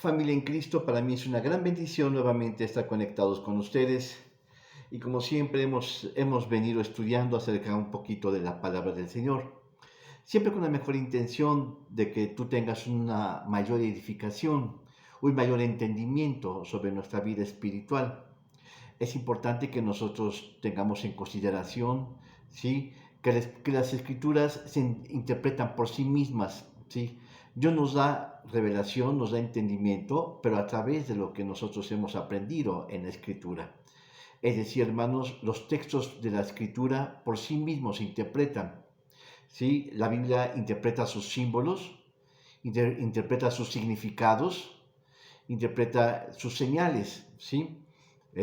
Familia en Cristo, para mí es una gran bendición nuevamente estar conectados con ustedes y como siempre hemos venido estudiando acerca un poquito de la palabra del Señor, siempre con la mejor intención de que tú tengas una mayor edificación, un mayor entendimiento sobre nuestra vida espiritual. Es importante que nosotros tengamos en consideración, ¿sí? Que las escrituras se interpretan por sí mismas, ¿sí? Dios nos da revelación, nos da entendimiento, pero a través de lo que nosotros hemos aprendido en la escritura. Es decir, hermanos, los textos de la escritura por sí mismos se interpretan, ¿sí? La Biblia interpreta sus símbolos, interpreta sus significados, interpreta sus señales, ¿sí? Lo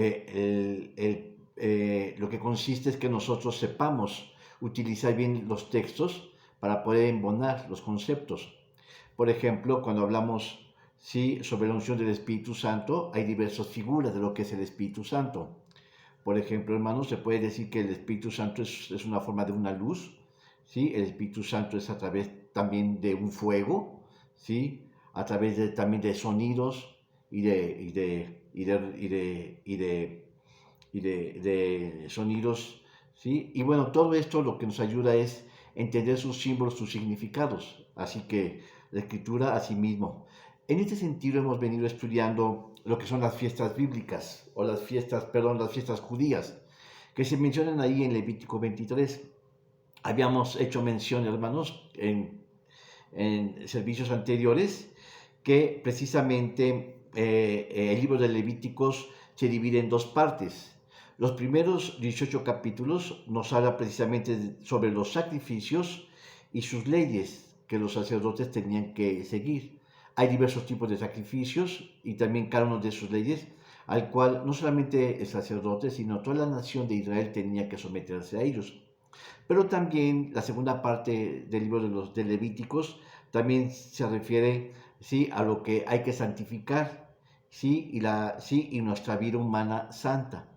que consiste es que nosotros sepamos utilizar bien los textos para poder embonar los conceptos. Por ejemplo, cuando hablamos ¿sí? sobre la unción del Espíritu Santo, hay diversas figuras de lo que es el Espíritu Santo. Por ejemplo, hermanos, se puede decir que el Espíritu Santo es una forma de una luz, ¿sí? El Espíritu Santo es a través también de un fuego, ¿sí? A través también de sonidos y de sonidos, ¿sí? Y bueno, todo esto lo que nos ayuda es entender sus símbolos, sus significados. Así que la escritura asimismo. En este sentido hemos venido estudiando lo que son las fiestas bíblicas, o las fiestas judías, que se mencionan ahí en Levítico 23. Habíamos hecho mención, hermanos, en servicios anteriores, que precisamente el libro de Levíticos se divide en dos partes. Los primeros 18 capítulos nos habla precisamente sobre los sacrificios y sus leyes que los sacerdotes tenían que seguir. Hay diversos tipos de sacrificios y también cada uno de sus leyes, al cual no solamente el sacerdote, sino toda la nación de Israel tenía que someterse a ellos. Pero también la segunda parte del libro de Levíticos también se refiere ¿sí? a lo que hay que santificar ¿sí? Y nuestra vida humana santa.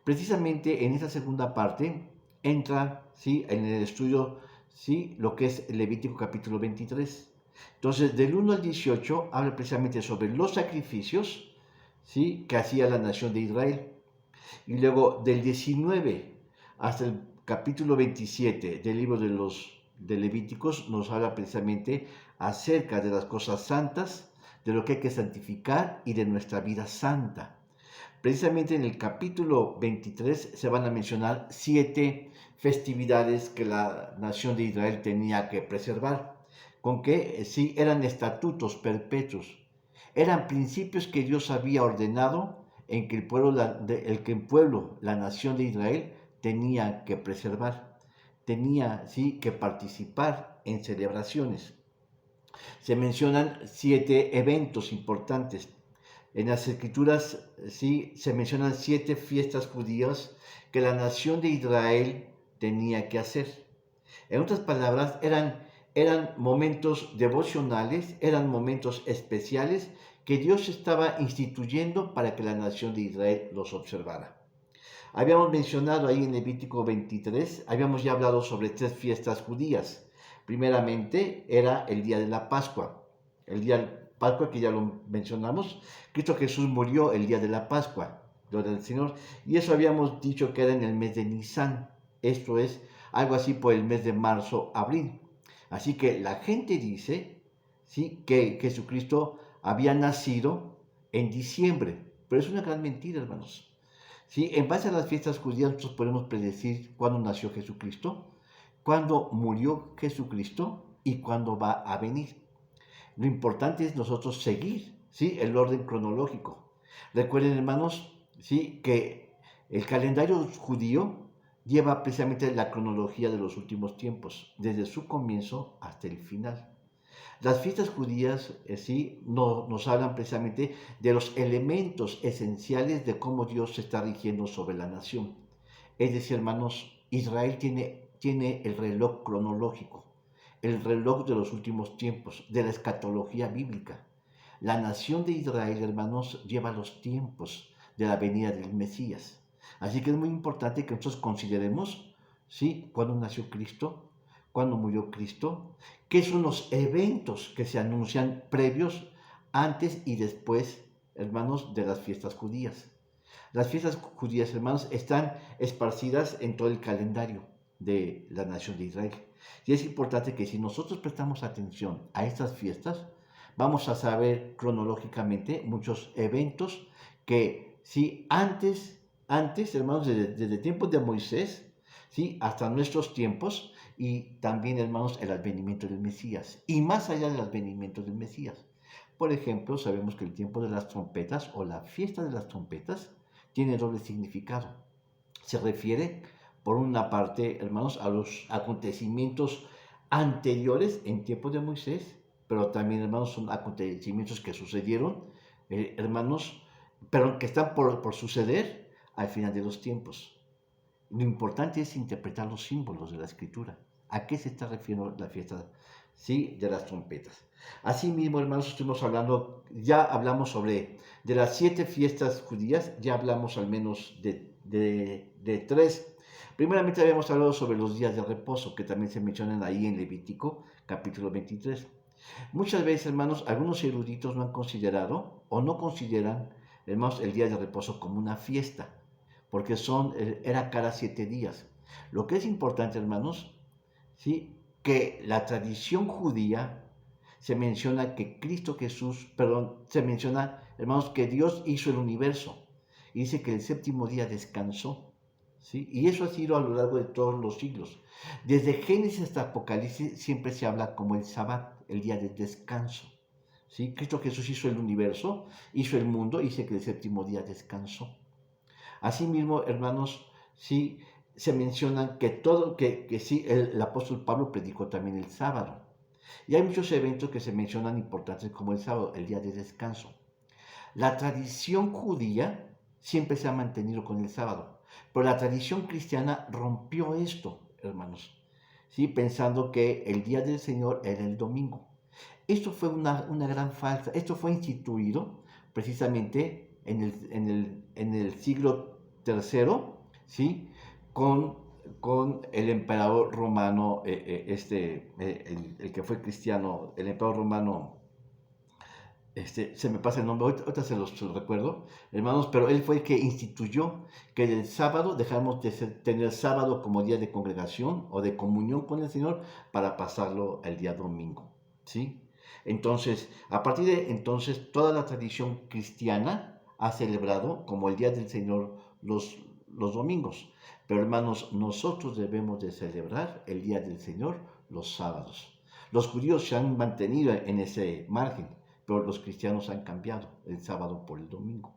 Precisamente en esta segunda parte entra ¿sí? en el estudio ¿sí? lo que es Levítico capítulo 23. Entonces, del 1 al 18 habla precisamente sobre los sacrificios ¿sí? que hacía la nación de Israel. Y luego del 19 hasta el capítulo 27 del libro de Levíticos nos habla precisamente acerca de las cosas santas, de lo que hay que santificar y de nuestra vida santa. Precisamente en el capítulo 23 se van a mencionar 7 festividades que la nación de Israel tenía que preservar, con que sí eran estatutos perpetuos, eran principios que Dios había ordenado en que el pueblo, la nación de Israel, tenía que preservar, tenía sí que participar en celebraciones. Se mencionan 7 eventos importantes. En las escrituras sí se mencionan 7 fiestas judías que la nación de Israel tenía que hacer. En otras palabras, eran momentos devocionales, eran momentos especiales que Dios estaba instituyendo para que la nación de Israel los observara. Habíamos mencionado ahí en Levítico 23, habíamos ya hablado sobre 3 fiestas judías. Primeramente era el día de la Pascua. El día de Pascua que ya lo mencionamos, Cristo Jesús murió el día de la Pascua, gloria al Señor. Y eso habíamos dicho que era en el mes de Nisan. Esto es algo así por el mes de marzo, abril. Así que la gente dice ¿sí? que Jesucristo había nacido en diciembre, pero es una gran mentira, hermanos. ¿Sí? En base a las fiestas judías nosotros podemos predecir cuándo nació Jesucristo, cuándo murió Jesucristo y cuándo va a venir. Lo importante es nosotros seguir ¿sí? el orden cronológico. Recuerden, hermanos, ¿sí? que el calendario judío lleva precisamente la cronología de los últimos tiempos, desde su comienzo hasta el final. Las fiestas judías sí nos hablan precisamente de los elementos esenciales de cómo Dios se está rigiendo sobre la nación. Es decir, hermanos, Israel tiene el reloj cronológico, el reloj de los últimos tiempos, de la escatología bíblica. La nación de Israel, hermanos, lleva los tiempos de la venida del Mesías. Así que es muy importante que nosotros consideremos, ¿sí?, cuándo nació Cristo, cuándo murió Cristo, qué son los eventos que se anuncian previos antes y después, hermanos, de las fiestas judías. Las fiestas judías, hermanos, están esparcidas en todo el calendario de la nación de Israel. Y es importante que si nosotros prestamos atención a estas fiestas, vamos a saber cronológicamente muchos eventos que, sí, antes, hermanos, desde tiempos de Moisés, sí, hasta nuestros tiempos, y también, hermanos, el advenimiento del Mesías, y más allá del advenimiento del Mesías. Por ejemplo, sabemos que el tiempo de las trompetas o la fiesta de las trompetas tiene doble significado. Se refiere, por una parte, hermanos, a los acontecimientos anteriores en tiempos de Moisés, pero también, hermanos, son acontecimientos que sucedieron, hermanos, pero que están por suceder al final de los tiempos. Lo importante es interpretar los símbolos de la Escritura. ¿A qué se está refiriendo la fiesta, sí, de las trompetas? Asimismo, hermanos, estuvimos hablando, ya hablamos de las 7 fiestas judías, ya hablamos al menos de 3. Primeramente habíamos hablado sobre los días de reposo, que también se mencionan ahí en Levítico, capítulo 23. Muchas veces, hermanos, algunos eruditos no han considerado o no consideran, hermanos, el día de reposo como una fiesta, porque era cada 7 días. Lo que es importante, hermanos, ¿sí?, que la tradición judía se menciona que se menciona, hermanos, que Dios hizo el universo y dice que el séptimo día descansó, ¿sí? Y eso ha sido a lo largo de todos los siglos. Desde Génesis hasta Apocalipsis siempre se habla como el Sabbat, el día de descanso, ¿sí? Cristo Jesús hizo el universo, hizo el mundo y dice que el séptimo día descansó. Asimismo, hermanos, sí, se menciona que sí, el apóstol Pablo predicó también el sábado. Y hay muchos eventos que se mencionan importantes como el sábado, el día de descanso. La tradición judía siempre se ha mantenido con el sábado, pero la tradición cristiana rompió esto, hermanos, ¿sí?, pensando que el día del Señor era el domingo. Esto fue una gran falsa. Esto fue instituido precisamente en el siglo III, ¿sí?, con el emperador romano, el que fue cristiano, el emperador romano, se me pasa el nombre, ahorita se los recuerdo, hermanos, pero él fue el que instituyó que el sábado dejamos de tener sábado como día de congregación o de comunión con el Señor para pasarlo al día domingo, ¿sí? Entonces, a partir de entonces, toda la tradición cristiana ha celebrado como el día del Señor los domingos. Pero, hermanos, nosotros debemos de celebrar el día del Señor los sábados. Los judíos se han mantenido en ese margen, pero los cristianos han cambiado el sábado por el domingo.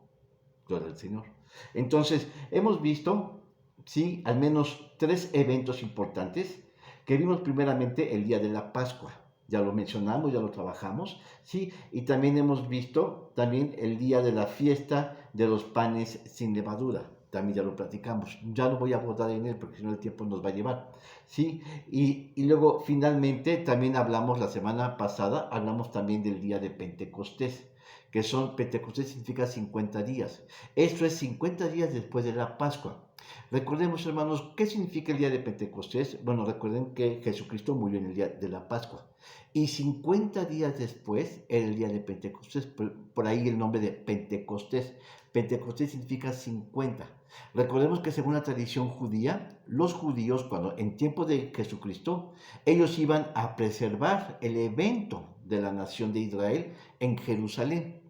Gloria al Señor. Entonces, hemos visto, sí, al menos 3 eventos importantes que vimos primeramente el día de la Pascua. Ya lo mencionamos, ya lo trabajamos, ¿sí? Y también hemos visto también el día de la fiesta de los panes sin levadura. También ya lo platicamos. Ya no voy a abordar en él porque si no el tiempo nos va a llevar, ¿sí? Y luego finalmente también hablamos la semana pasada, hablamos también del día de Pentecostés, que Pentecostés significa 50 días. Esto es 50 días después de la Pascua. Recordemos, hermanos, ¿qué significa el día de Pentecostés? Bueno, recuerden que Jesucristo murió en el día de la Pascua. Y 50 días después era el día de Pentecostés, por ahí el nombre de Pentecostés. Pentecostés significa 50. Recordemos que según la tradición judía, los judíos, cuando en tiempo de Jesucristo, ellos iban a preservar el evento de la nación de Israel en Jerusalén.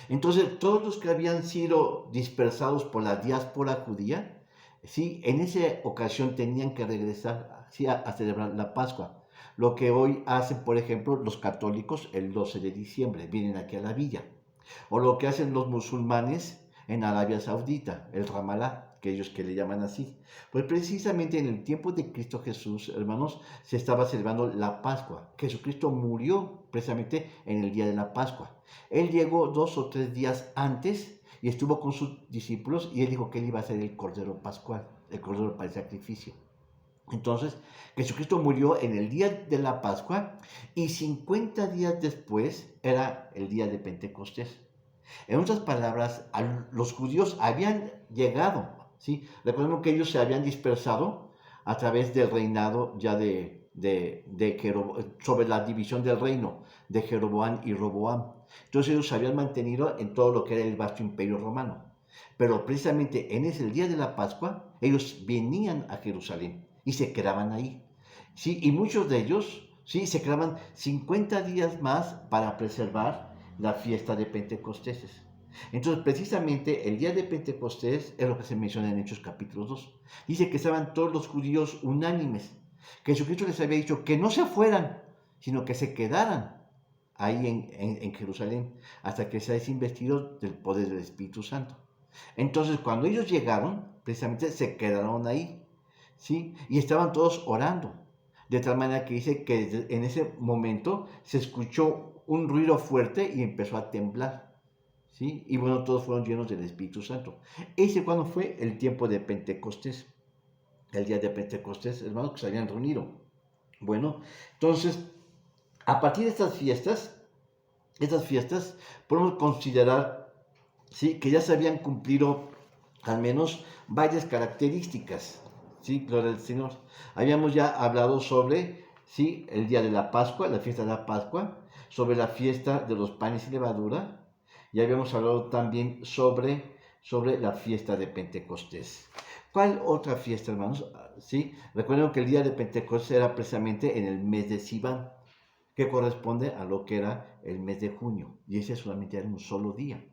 Entonces, todos los que habían sido dispersados por la diáspora judía, ¿sí?, en esa ocasión tenían que regresar, ¿sí?, a celebrar la Pascua. Lo que hoy hacen, por ejemplo, los católicos el 12 de diciembre, vienen aquí a la villa. O lo que hacen los musulmanes en Arabia Saudita, el Ramalá, que ellos que le llaman así. Pues precisamente en el tiempo de Cristo Jesús, hermanos, se estaba celebrando la Pascua. Jesucristo murió precisamente en el día de la Pascua. Él llegó 2 o 3 días antes y estuvo con sus discípulos y él dijo que él iba a ser el Cordero Pascual, el Cordero para el sacrificio. Entonces, Jesucristo murió en el día de la Pascua y 50 días después era el día de Pentecostés. En otras palabras, los judíos habían llegado, ¿sí? Recordemos que ellos se habían dispersado a través del reinado ya sobre la división del reino de Jeroboam y Roboam. Entonces ellos se habían mantenido en todo lo que era el vasto imperio romano. Pero precisamente en ese el día de la Pascua, ellos venían a Jerusalén y se quedaban ahí. ¿Sí? Y muchos de ellos, ¿sí?, se quedaban 50 días más para preservar la fiesta de Pentecostés. Entonces, precisamente el día de Pentecostés es lo que se menciona en Hechos capítulo 2. Dice que estaban todos los judíos unánimes, que Jesucristo les había dicho que no se fueran, sino que se quedaran ahí en Jerusalén hasta que seáis investidos del poder del Espíritu Santo. Entonces, cuando ellos llegaron, precisamente se quedaron ahí, ¿sí? Y estaban todos orando. De tal manera que dice que en ese momento se escuchó un ruido fuerte y empezó a temblar, ¿sí? Y bueno, todos fueron llenos del Espíritu Santo. Ese cuando fue el tiempo de Pentecostés, el día de Pentecostés, hermanos, que se habían reunido. Bueno, entonces, a partir de estas fiestas podemos considerar, ¿sí?, que ya se habían cumplido al menos varias características, ¿sí? Gloria al Señor. Habíamos ya hablado sobre, ¿sí?, el día de la Pascua, la fiesta de la Pascua, sobre la fiesta de los panes y levadura, y habíamos hablado también sobre la fiesta de Pentecostés. ¿Cuál otra fiesta, hermanos? ¿Sí? Recuerden que el día de Pentecostés era precisamente en el mes de Sivan, que corresponde a lo que era el mes de junio, y ese solamente era un solo día.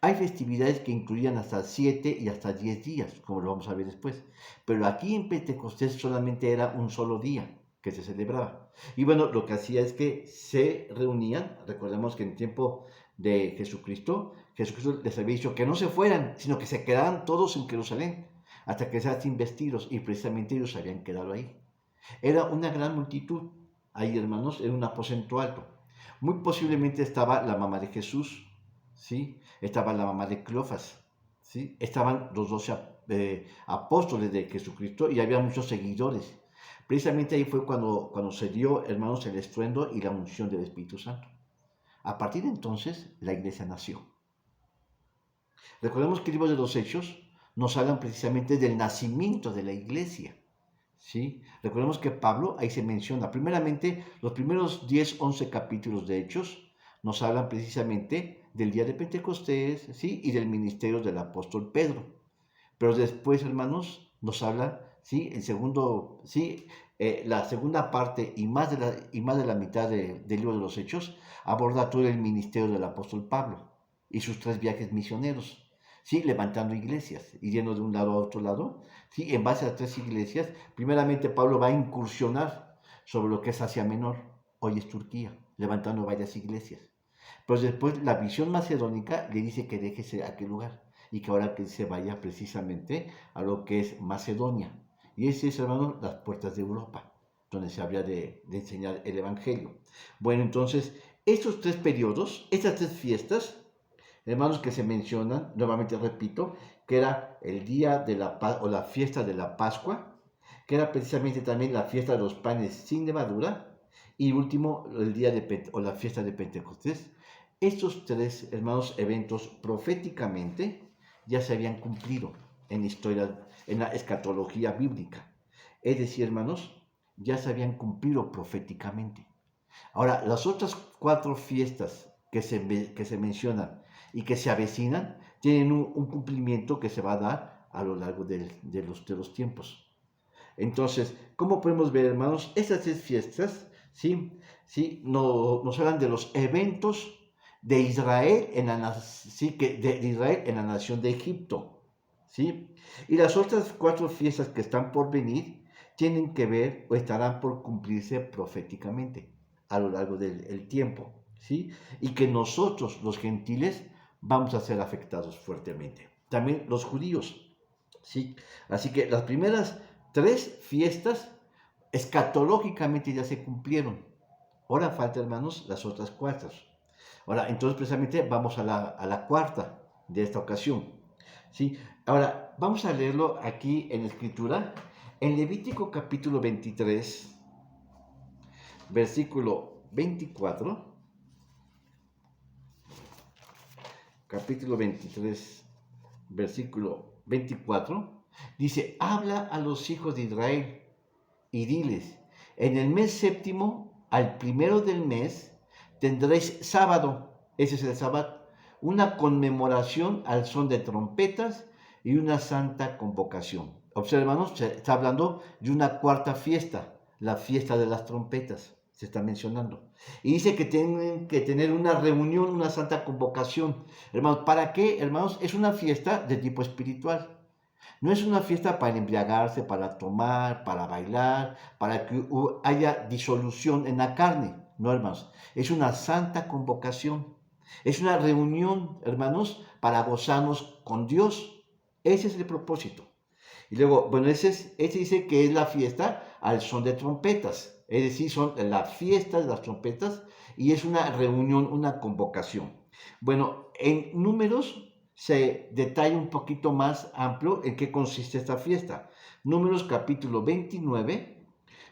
Hay festividades que incluían hasta 7 y hasta 10 días, como lo vamos a ver después. Pero aquí en Pentecostés solamente era un solo día que se celebraba. Y bueno, lo que hacía es que se reunían, recordemos que en tiempo de Jesucristo les había dicho que no se fueran, sino que se quedaran todos en Jerusalén hasta que sean investidos, y precisamente ellos se habían quedado ahí. Era una gran multitud, ahí, hermanos, era un aposento alto. Muy posiblemente estaba la mamá de Jesús, ¿sí? Estaba la mamá de Cleofas, ¿sí? Estaban los 12 apóstoles de Jesucristo y había muchos seguidores. Precisamente ahí fue cuando se dio, hermanos, el estruendo y la unción del Espíritu Santo. A partir de entonces, la iglesia nació. Recordemos que el libro de los Hechos nos hablan precisamente del nacimiento de la iglesia, ¿sí? Recordemos que Pablo ahí se menciona, primeramente, los primeros 10, 11 capítulos de Hechos nos hablan precisamente del día de Pentecostés, ¿sí?, y del ministerio del apóstol Pedro. Pero después, hermanos, nos habla, ¿sí?, la segunda parte y más de la mitad del libro de los Hechos aborda todo el ministerio del apóstol Pablo y sus 3 viajes misioneros, ¿sí?, levantando iglesias y yendo de un lado a otro lado, ¿sí?, en base a 3 iglesias. Primeramente Pablo va a incursionar sobre lo que es Asia Menor, hoy es Turquía, levantando varias iglesias. Pero después la visión macedónica le dice que deje aquel lugar y que ahora que se vaya precisamente a lo que es Macedonia. Y ese es, hermano, las puertas de Europa, donde se habría de enseñar el Evangelio. Bueno, entonces, estos 3 periodos, estas 3 fiestas, hermanos, que se mencionan, nuevamente repito, que era el día de la fiesta de la Pascua, que era precisamente también la fiesta de los panes sin levadura, y último, el día o la fiesta de Pentecostés. Estos 3, hermanos, eventos proféticamente ya se habían cumplido en la historia, en la escatología bíblica. Es decir, hermanos, ya se habían cumplido proféticamente. Ahora, las otras 4 fiestas que se mencionan y que se avecinan tienen un cumplimiento que se va a dar a lo largo de los tiempos. Entonces, ¿cómo podemos ver, hermanos? Estas 3 fiestas, ¿sí? Nos hablan de los eventos de Israel de Israel en la nación de Egipto, ¿sí? Y las otras 4 fiestas que están por venir tienen que ver o estarán por cumplirse proféticamente a lo largo del tiempo, ¿sí? Y que nosotros, los gentiles, vamos a ser afectados fuertemente. También los judíos, ¿sí? Así que las primeras 3 fiestas escatológicamente ya se cumplieron. Ahora falta, hermanos, las otras 4. Ahora, entonces precisamente vamos a la cuarta de esta ocasión, ¿sí? Ahora, vamos a leerlo aquí en la Escritura, en Levítico capítulo 23, versículo 24, capítulo 23, versículo 24, dice, habla a los hijos de Israel y diles, En el mes séptimo, al primero del mes, tendréis sábado, ese es el sábado, una conmemoración al son de trompetas y una santa convocación. Observen, hermanos, se está hablando de una cuarta fiesta, la fiesta de las trompetas, se está mencionando. Y dice que tienen que tener una reunión, una santa convocación. Hermanos, ¿para qué? Hermanos, es una fiesta de tipo espiritual. No es una fiesta para embriagarse, para tomar, para bailar, para que haya disolución en la carne. No, hermanos. Es una santa convocación. Es una reunión, hermanos, para gozarnos con Dios. Ese es el propósito. Y luego, bueno, ese dice que es la fiesta al son de trompetas. Es decir, son la fiesta de las trompetas y es una reunión, una convocación. Bueno, en Números se detalla un poquito más amplio en qué consiste esta fiesta. Números capítulo 29,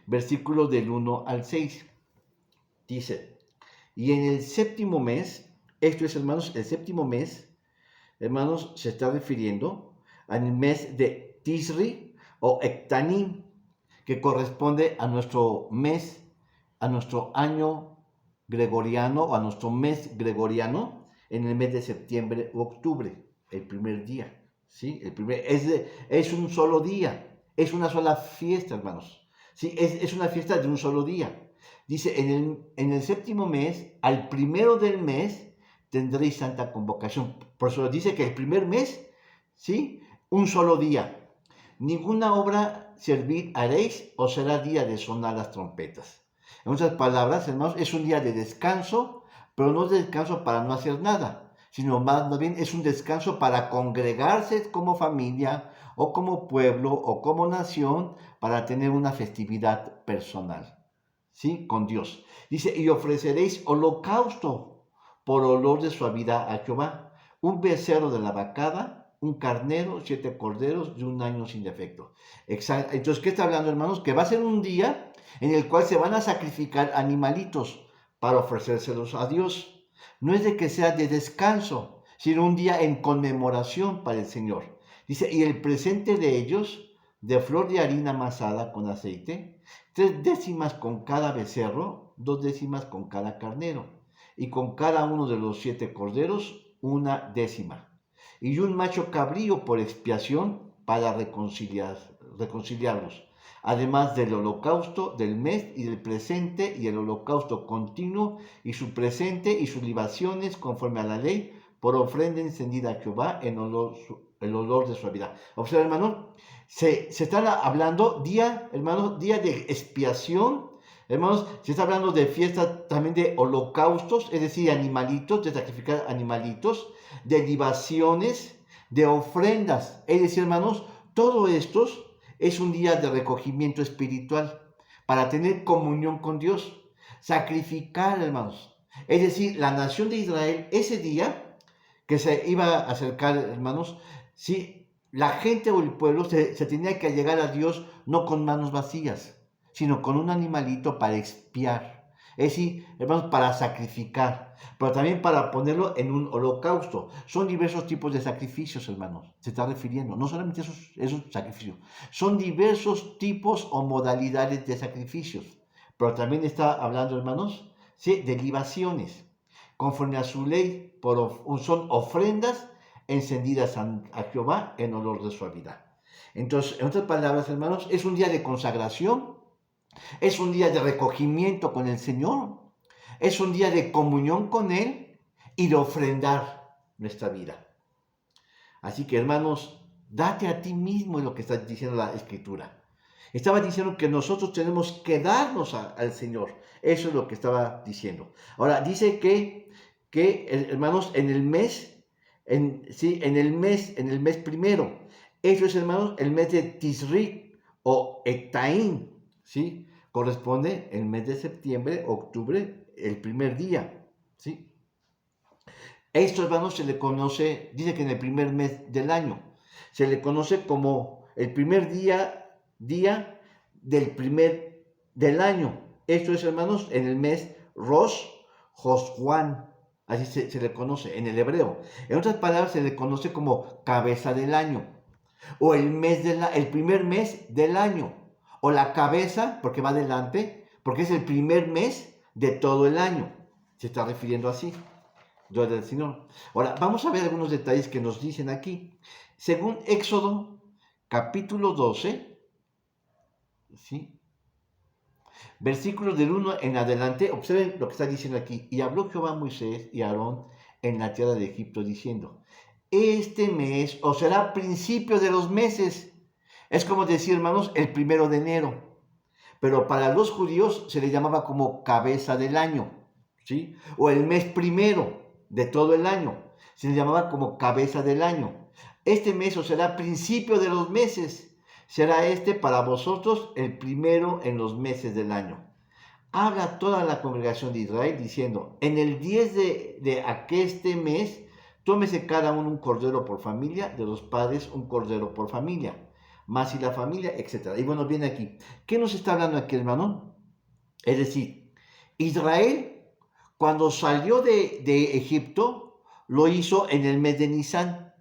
versículos del 1 al 6. Dice, y en el séptimo mes, esto es, hermanos, el séptimo mes, hermanos, se está refiriendo al mes de Tisri o Ectanim, que corresponde a nuestro mes, a nuestro año gregoriano o a nuestro mes gregoriano en el mes de septiembre u octubre, el primer día. ¿Sí? Es un solo día, es una sola fiesta, hermanos. ¿Sí? Es una fiesta de un solo día. Dice, en el séptimo mes, al primero del mes, tendréis santa convocación. Por eso dice que el primer mes, ¿sí? Un solo día. Ninguna obra servir haréis o será día de sonar las trompetas. En otras palabras, hermanos, es un día de descanso, pero no es descanso para no hacer nada, sino más bien es un descanso para congregarse como familia o como pueblo o como nación para tener una festividad personal. ¿Sí? Con Dios. Dice, y ofreceréis holocausto por olor de suavidad a Jehová, un becerro de la vacada, un carnero, 7 corderos de un año sin defecto. Exacto. Entonces, ¿qué está hablando, hermanos? Que va a ser un día en el cual se van a sacrificar animalitos para ofrecérselos a Dios. No es de que sea de descanso, sino un día en conmemoración para el Señor. Dice, y el presente de ellos, de flor de harina amasada con aceite, 3 décimas con cada becerro, 2 décimas con cada carnero, y con cada uno de los 7 corderos, 1 décima. Y un macho cabrío por expiación para reconciliarlos, además del holocausto del mes y del presente y el holocausto continuo y su presente y sus libaciones conforme a la ley, por ofrenda encendida a Jehová en el olor de suavidad. Observa, hermano, se está hablando hermanos, día de expiación, hermanos, se está hablando de fiesta también de holocaustos, es decir, animalitos, de sacrificar animalitos, de libaciones, de ofrendas, es decir, hermanos, todo esto es un día de recogimiento espiritual para tener comunión con Dios, sacrificar, hermanos. Es decir, la nación de Israel, ese día que se iba a acercar, hermanos, sí, la gente o el pueblo se tenía que llegar a Dios no con manos vacías, sino con un animalito para expiar. Es decir, hermanos, para sacrificar, pero también para ponerlo en un holocausto. Son diversos tipos de sacrificios, hermanos. Se está refiriendo, no solamente esos sacrificios, son diversos tipos o modalidades de sacrificios. Pero también está hablando, hermanos, ¿sí? De libaciones. Conforme a su ley, son ofrendas encendidas a Jehová en olor de suavidad. Entonces, en otras palabras, hermanos, es un día de consagración, es un día de recogimiento con el Señor, es un día de comunión con Él y de ofrendar nuestra vida. Así que, hermanos, date a ti mismo en lo que está diciendo la Escritura. Estaba diciendo que nosotros tenemos que darnos al Señor. Eso es lo que estaba diciendo. Ahora, dice que hermanos, en el mes primero. Eso es, hermanos, el mes de Tisri o Ectaín, ¿sí? Corresponde el mes de septiembre, octubre, el primer día, ¿sí? Esto, hermanos, se le conoce, dice que en el primer mes del año, se le conoce como el primer día del año. Esto es, hermanos, en el mes Rosh Hoswan. Así se le conoce en el hebreo. En otras palabras, se le conoce como cabeza del año. O el primer mes del año. O la cabeza, porque va adelante, porque es el primer mes de todo el año. Se está refiriendo así. Gloria al Señor. Ahora, vamos a ver algunos detalles que nos dicen aquí. Según Éxodo, capítulo 12, ¿sí? Versículos del 1 en adelante, observen lo que está diciendo aquí. Y habló Jehová a Moisés y a Aarón en la tierra de Egipto, diciendo, este mes os será principio de los meses. Es como decir, hermanos, el 1 de enero. Pero para los judíos se le llamaba como cabeza del año, ¿sí? O el mes primero de todo el año. Se le llamaba como cabeza del año. Este mes os será principio de los meses. Será este para vosotros el primero en los meses del año. Habla toda la congregación de Israel diciendo, en el 10 de aqueste mes, tómese cada uno un cordero por familia, de los padres un cordero por familia, más y la familia, etc. Y bueno, viene aquí. ¿Qué nos está hablando aquí, hermano? Es decir, Israel, cuando salió de Egipto, lo hizo en el mes de Nisan,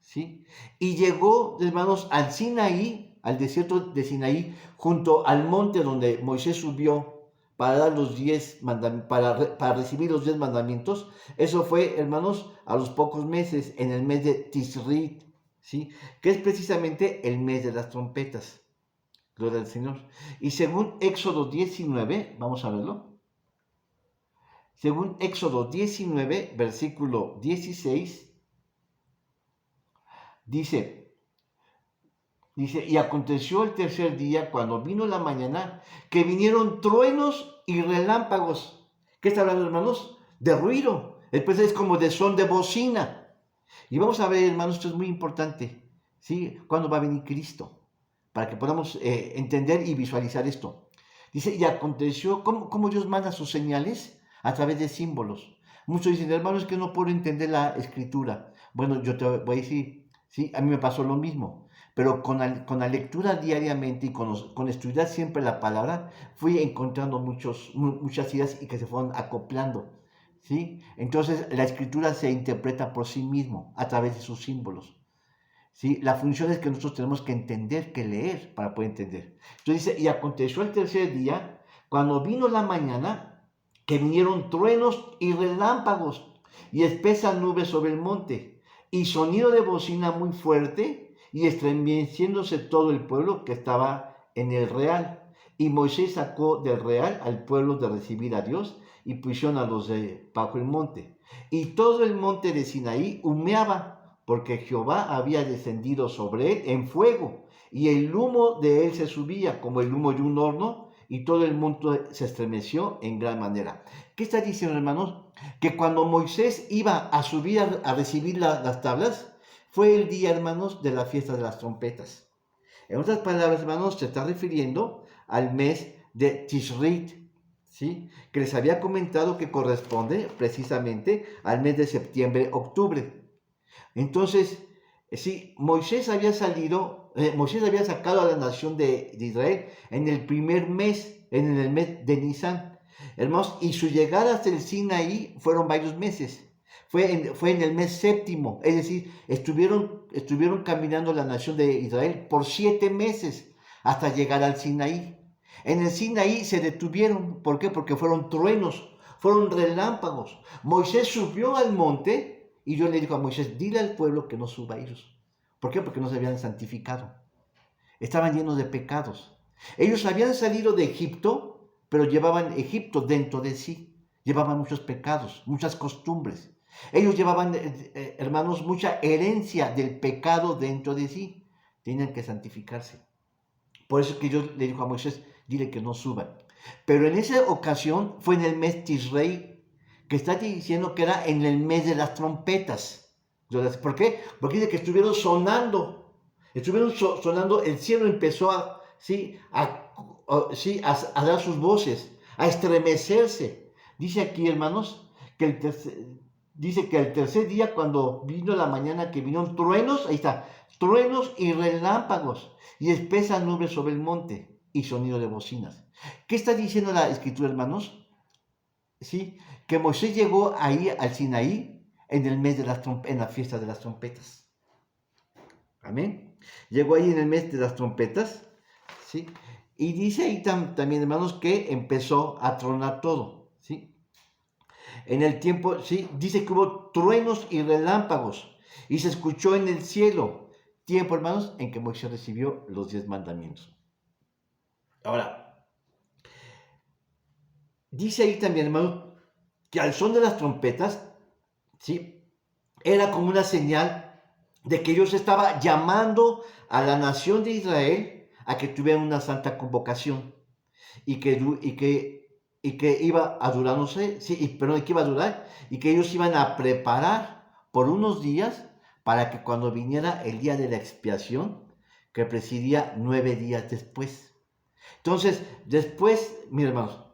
¿sí? Y llegó, hermanos, al Sinaí, al desierto de Sinaí, junto al monte donde Moisés subió para dar los 10 mandamientos, para recibir los 10 mandamientos. Eso fue, hermanos, a los pocos meses, en el mes de Tisrit, ¿sí? Que es precisamente el mes de las trompetas. Gloria al Señor. Y según Éxodo 19, vamos a verlo. Según Éxodo 19, versículo 16, dice, y aconteció el tercer día, cuando vino la mañana, que vinieron truenos y relámpagos. ¿Qué está hablando, hermanos? De ruido. Después es como de son de bocina. Y vamos a ver, hermanos, esto es muy importante, ¿sí? ¿Cuándo va a venir Cristo? Para que podamos entender y visualizar esto. Dice, y aconteció, ¿cómo Dios manda sus señales? A través de símbolos. Muchos dicen, hermanos, es que no puedo entender la escritura. Bueno, yo te voy a decir, sí, a mí me pasó lo mismo. Pero con la lectura diariamente y con estudiar siempre la palabra, fui encontrando muchas ideas y que se fueron acoplando, ¿sí? Entonces, la escritura se interpreta por sí mismo, a través de sus símbolos. ¿Sí? La función es que nosotros tenemos que entender, que leer para poder entender. Entonces dice, y aconteció el tercer día, cuando vino la mañana, que vinieron truenos y relámpagos y espesas nubes sobre el monte, y sonido de bocina muy fuerte, y estremeciéndose todo el pueblo que estaba en el real. Y Moisés sacó del real al pueblo de recibir a Dios, y pusieron a los de bajo el monte. Y todo el monte de Sinaí humeaba, porque Jehová había descendido sobre él en fuego, y el humo de él se subía como el humo de un horno, y todo el mundo se estremeció en gran manera. ¿Qué está diciendo, hermanos? Que cuando Moisés iba a subir a recibir las tablas, fue el día, hermanos, de la fiesta de las trompetas. En otras palabras, hermanos, se está refiriendo al mes de Tishrit, ¿sí? Que les había comentado que corresponde precisamente al mes de septiembre-octubre. Entonces, sí, Moisés había sacado a la nación de Israel en el primer mes, en el mes de Nisan, hermanos, y su llegada hasta el Sinaí fueron varios meses. Fue en el mes séptimo, es decir, estuvieron caminando la nación de Israel por 7 meses hasta llegar al Sinaí. En el Sinaí se detuvieron, ¿por qué? Porque fueron truenos, fueron relámpagos. Moisés subió al monte. Y Dios le dijo a Moisés, dile al pueblo que no suba a ellos. ¿Por qué? Porque no se habían santificado. Estaban llenos de pecados. Ellos habían salido de Egipto, pero llevaban Egipto dentro de sí. Llevaban muchos pecados, muchas costumbres. Ellos llevaban, hermanos, mucha herencia del pecado dentro de sí. Tenían que santificarse. Por eso es que Dios le dijo a Moisés, dile que no suban. Pero en esa ocasión fue en el mes Tisrei, que está diciendo que era en el mes de las trompetas. ¿Por qué? Porque dice que estuvieron sonando, el cielo empezó a dar sus voces, a estremecerse. Dice aquí, hermanos, que dice que el tercer día, cuando vino la mañana, que vinieron truenos, ahí está, truenos y relámpagos, y espesas nubes sobre el monte, y sonido de bocinas. ¿Qué está diciendo la escritura, hermanos? ¿Sí? Que Moisés llegó ahí al Sinaí en el mes de en la fiesta de las trompetas. Amén. Llegó ahí en el mes de las trompetas, ¿sí? Y dice ahí también, hermanos, que empezó a tronar todo, ¿sí? En el tiempo, sí, dice que hubo truenos y relámpagos y se escuchó en el cielo. Tiempo, hermanos, en que Moisés recibió los 10 mandamientos. Ahora, dice ahí también, hermano, que al son de las trompetas, ¿sí? Era como una señal de que Dios estaba llamando a la nación de Israel a que tuvieran una santa convocación y que iba a durar, no sé, sí, perdón, que iba a durar y que ellos iban a preparar por unos días para que cuando viniera el día de la expiación, que presidía 9 días después. Entonces, después, mis hermanos,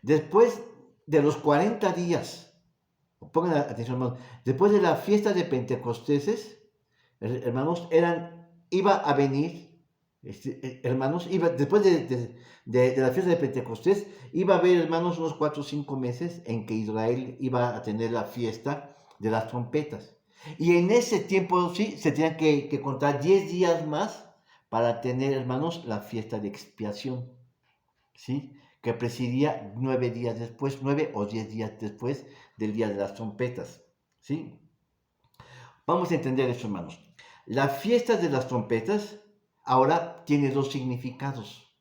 después de los 40 días, pongan atención, hermanos, después de la fiesta de Pentecostés, hermanos, iba a venir, hermanos, después de la fiesta de Pentecostés, iba a haber, hermanos, unos 4 o 5 meses en que Israel iba a tener la fiesta de las trompetas. Y en ese tiempo, sí, se tenían que contar 10 días más para tener, hermanos, la fiesta de expiación, ¿sí? Que presidía 9 días después, 9 o 10 días después del día de las trompetas, ¿sí? Vamos a entender eso, hermanos. La fiesta de las trompetas ahora tiene dos significados,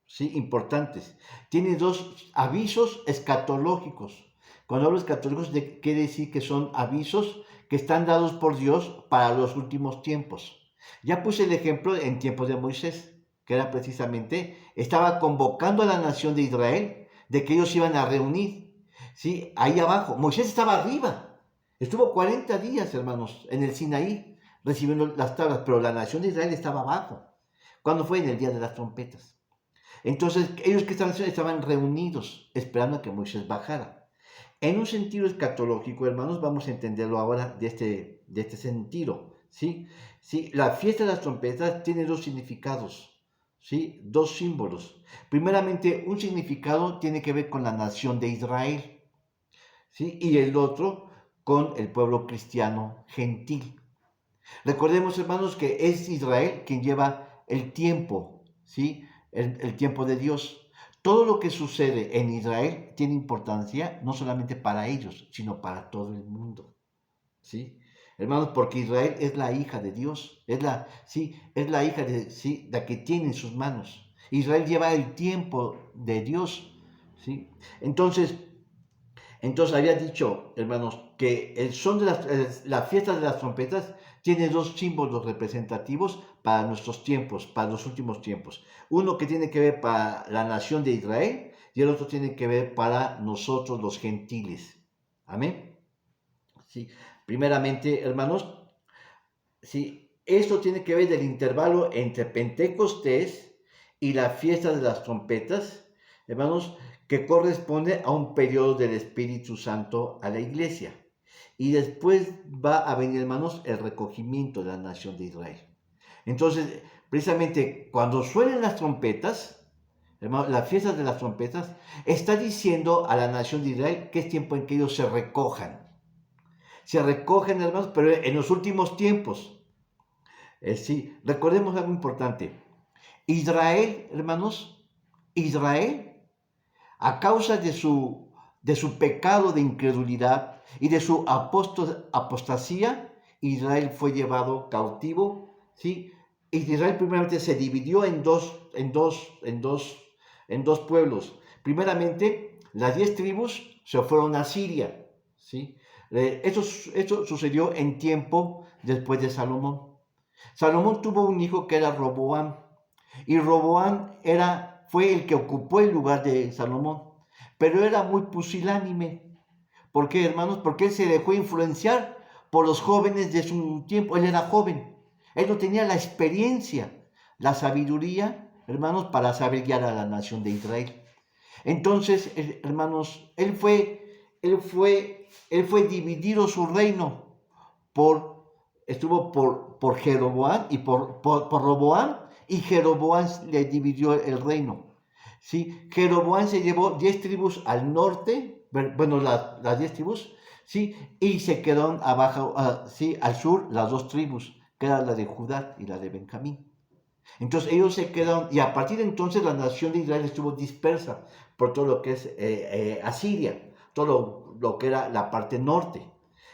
¿sí? Importantes. Tiene dos avisos escatológicos. Cuando hablo de escatológicos, quiere decir que son avisos que están dados por Dios para los últimos tiempos. Ya puse el ejemplo en tiempos de Moisés, que era precisamente, estaba convocando a la nación de Israel de que ellos iban a reunir, ¿sí? Ahí abajo. Moisés estaba arriba. Estuvo 40 días, hermanos, en el Sinaí, recibiendo las tablas, pero la nación de Israel estaba abajo. ¿Cuándo fue? En el día de las trompetas. Entonces, ellos que estaban reunidos, esperando a que Moisés bajara. En un sentido escatológico, hermanos, vamos a entenderlo ahora de este sentido, ¿sí? ¿Sí? La fiesta de las trompetas tiene dos significados, ¿sí? Dos símbolos. Primeramente, un significado tiene que ver con la nación de Israel, ¿sí? Y el otro con el pueblo cristiano gentil. Recordemos, hermanos, que es Israel quien lleva el tiempo, ¿sí? El tiempo de Dios. Todo lo que sucede en Israel tiene importancia no solamente para ellos, sino para todo el mundo, ¿sí? Hermanos, porque Israel es la hija de Dios, es la hija de, ¿sí? La que tiene en sus manos. Israel lleva el tiempo de Dios, ¿sí? Entonces había dicho, hermanos, que el son de la fiesta de las trompetas tiene dos símbolos representativos para nuestros tiempos, para los últimos tiempos. Uno que tiene que ver para la nación de Israel y el otro tiene que ver para nosotros los gentiles. Amén. Sí. Primeramente, hermanos, sí, esto tiene que ver del intervalo entre Pentecostés y la fiesta de las trompetas, hermanos, que corresponde a un periodo del Espíritu Santo a la iglesia. Y después va a venir, hermanos, el recogimiento de la nación de Israel. Entonces, precisamente cuando suenen las trompetas, hermanos, la fiesta de las trompetas, está diciendo a la nación de Israel que es tiempo en que ellos se recojan. Se recogen, hermanos, pero en los últimos tiempos. Sí, recordemos algo importante. Israel, hermanos, Israel, a causa de su pecado de incredulidad y de su apostasía, Israel fue llevado cautivo, ¿sí? Israel primeramente se dividió en dos pueblos. Primeramente, las 10 tribus se fueron a Siria, ¿sí? Esto sucedió en tiempo después de Salomón. Salomón tuvo un hijo que era Roboam, y Roboam fue el que ocupó el lugar de Salomón, pero era muy pusilánime. ¿Por qué, hermanos? Porque él se dejó influenciar por los jóvenes de su tiempo. Él era joven, él no tenía la experiencia, la sabiduría, hermanos, para saber guiar a la nación de Israel. Entonces, hermanos, él fue dividido su reino estuvo por Jeroboam y por Roboam, y Jeroboam le dividió el reino. ¿Sí? Jeroboam se llevó 10 tribus al norte, bueno, las 10 tribus, ¿sí? Y se quedaron abajo, ¿sí? Al sur, las 2 tribus, que era la de Judá y la de Benjamín. Entonces ellos se quedaron, y a partir de entonces la nación de Israel estuvo dispersa por todo lo que es Asiria, todo lo que era la parte norte.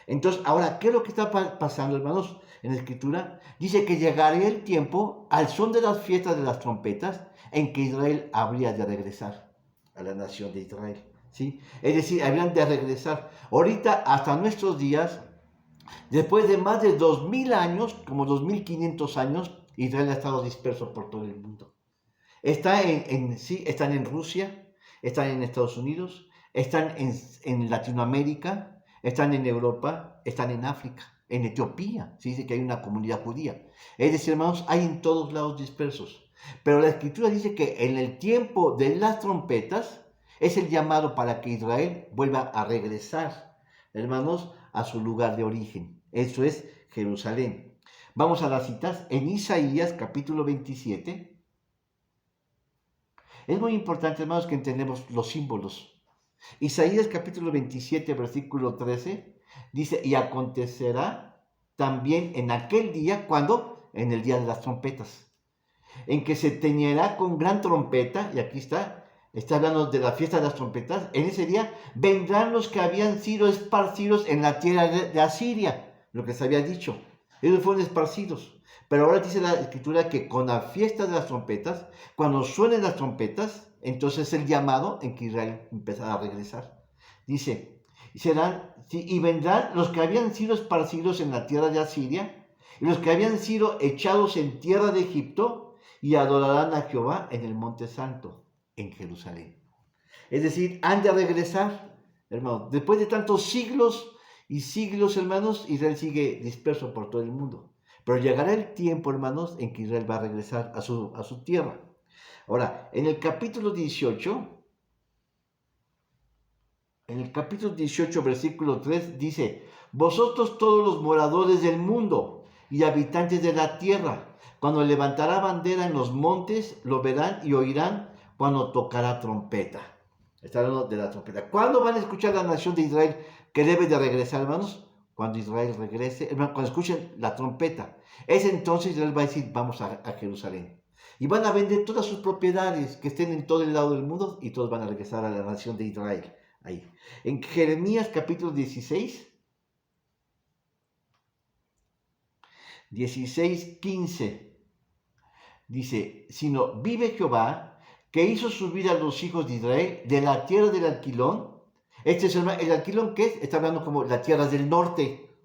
Entonces, ahora, ¿qué es lo que está pasando, hermanos? En la Escritura dice que llegaría el tiempo, al son de las fiestas de las trompetas, en que Israel habría de regresar a la nación de Israel, ¿sí? Es decir, habrían de regresar. Ahorita, hasta nuestros días, después de más de 2000 años, como 2500 años, Israel ha estado disperso por todo el mundo. Sí, están en Rusia, están en Estados Unidos, están en Latinoamérica, están en Europa, están en África, en Etiopía. Se dice que hay una comunidad judía. Es decir, hermanos, hay en todos lados dispersos. Pero la Escritura dice que en el tiempo de las trompetas es el llamado para que Israel vuelva a regresar, hermanos, a su lugar de origen. Eso es Jerusalén. Vamos a las citas en Isaías capítulo 27. Es muy importante, hermanos, que entendamos los símbolos. Isaías capítulo 27, versículo 13, dice, y acontecerá también en aquel día, ¿cuándo? En el día de las trompetas, en que se tañerá con gran trompeta, y aquí está hablando de la fiesta de las trompetas, en ese día vendrán los que habían sido esparcidos en la tierra de Asiria, lo que se había dicho, ellos fueron esparcidos. Pero ahora dice la Escritura que con la fiesta de las trompetas, cuando suenen las trompetas, entonces es el llamado en que Israel empezará a regresar. Dice, y vendrán los que habían sido esparcidos en la tierra de Asiria, y los que habían sido echados en tierra de Egipto, y adorarán a Jehová en el monte santo, en Jerusalén. Es decir, han de regresar, hermanos. Después de tantos siglos y siglos, hermanos, Israel sigue disperso por todo el mundo. Pero llegará el tiempo, hermanos, en que Israel va a regresar a su tierra. Ahora, en el capítulo 18, versículo 3, dice, vosotros todos los moradores del mundo y habitantes de la tierra, cuando levantará bandera en los montes, lo verán y oirán cuando tocará trompeta. Está hablando de la trompeta. ¿Cuándo van a escuchar la nación de Israel que debe de regresar, hermanos? Cuando Israel regrese, cuando escuchen la trompeta. Es entonces Israel va a decir, vamos a Jerusalén. Y van a vender todas sus propiedades que estén en todo el lado del mundo y todos van a regresar a la nación de Israel. Ahí. En Jeremías capítulo 16, 15, dice, sino vive Jehová, que hizo subir a los hijos de Israel de la tierra del Alquilón. Este es el Alquilón, ¿qué es? Está hablando como la tierra del norte,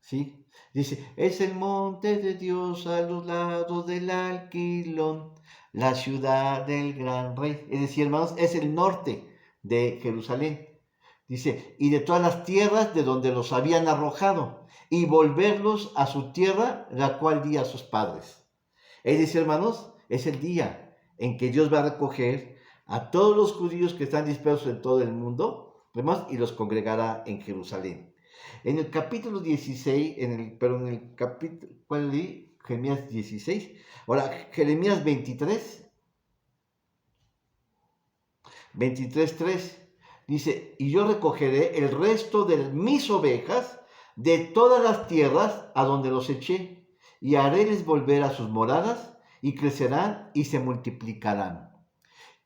¿sí? Dice, es el monte de Dios a los lados del Alquilón, la ciudad del gran rey. Es decir, hermanos, es el norte de Jerusalén. Dice, y de todas las tierras de donde los habían arrojado, y volverlos a su tierra, la cual di a sus padres. Es decir, hermanos, es el día en que Dios va a recoger a todos los judíos que están dispersos en todo el mundo, hermanos, y los congregará en Jerusalén. En el capítulo 16, en el capítulo, ¿cuál leí? Jeremías 16. Ahora, Jeremías 23, 3. Dice, y yo recogeré el resto de mis ovejas de todas las tierras a donde los eché, y haréles volver a sus moradas, y crecerán y se multiplicarán.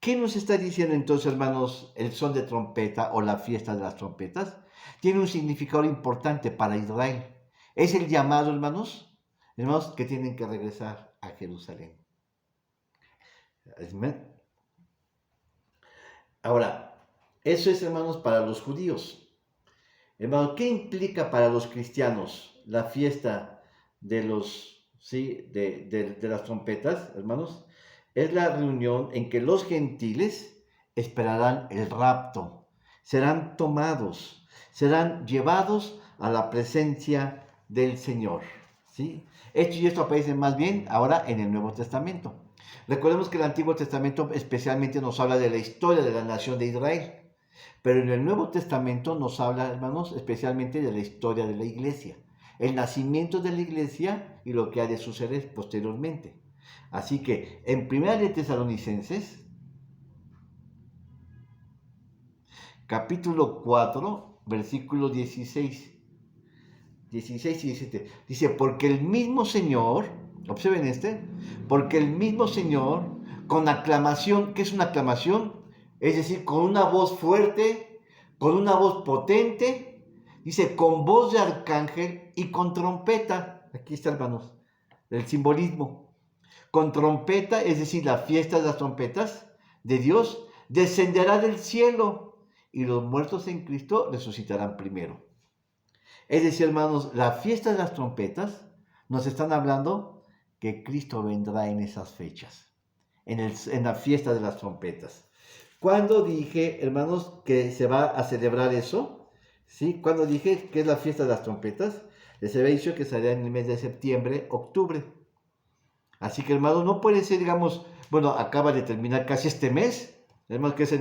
¿Qué nos está diciendo entonces, hermanos, el son de trompeta o la fiesta de las trompetas? Tiene un significado importante para Israel. Es el llamado, hermanos, que tienen que regresar a Jerusalén. Ahora, eso es, hermanos, para los judíos. Hermanos, ¿qué implica para los cristianos la fiesta de las trompetas, hermanos? Es la reunión en que los gentiles esperarán el rapto, serán tomados, serán llevados a la presencia del Señor, ¿sí? Esto aparece más bien ahora en el Nuevo Testamento. Recordemos que el Antiguo Testamento especialmente nos habla de la historia de la nación de Israel, pero en el Nuevo Testamento nos habla, hermanos, especialmente de la historia de la iglesia, el nacimiento de la iglesia y lo que ha de suceder posteriormente. Así que en 1 de Tesalonicenses, capítulo 4, versículo 16 y 17, dice, porque el mismo Señor Observen porque el mismo Señor, con aclamación, ¿qué es una aclamación? Es decir, con una voz fuerte, con una voz potente, dice, con voz de arcángel y con trompeta. Aquí está, hermanos, el simbolismo. Con trompeta, es decir, la fiesta de las trompetas de Dios, descenderá del cielo y los muertos en Cristo resucitarán primero. Es decir, hermanos, la fiesta de las trompetas nos están hablando que Cristo vendrá en esas fechas, en la fiesta de las trompetas. ¿Cuándo dije, hermanos, que se va a celebrar eso? ¿Sí? ¿Cuándo dije que es la fiesta de las trompetas? Les había dicho que sería en el mes de septiembre, octubre. Así que, hermanos, no puede ser, digamos, bueno, acaba de terminar casi este mes, hermanos, que es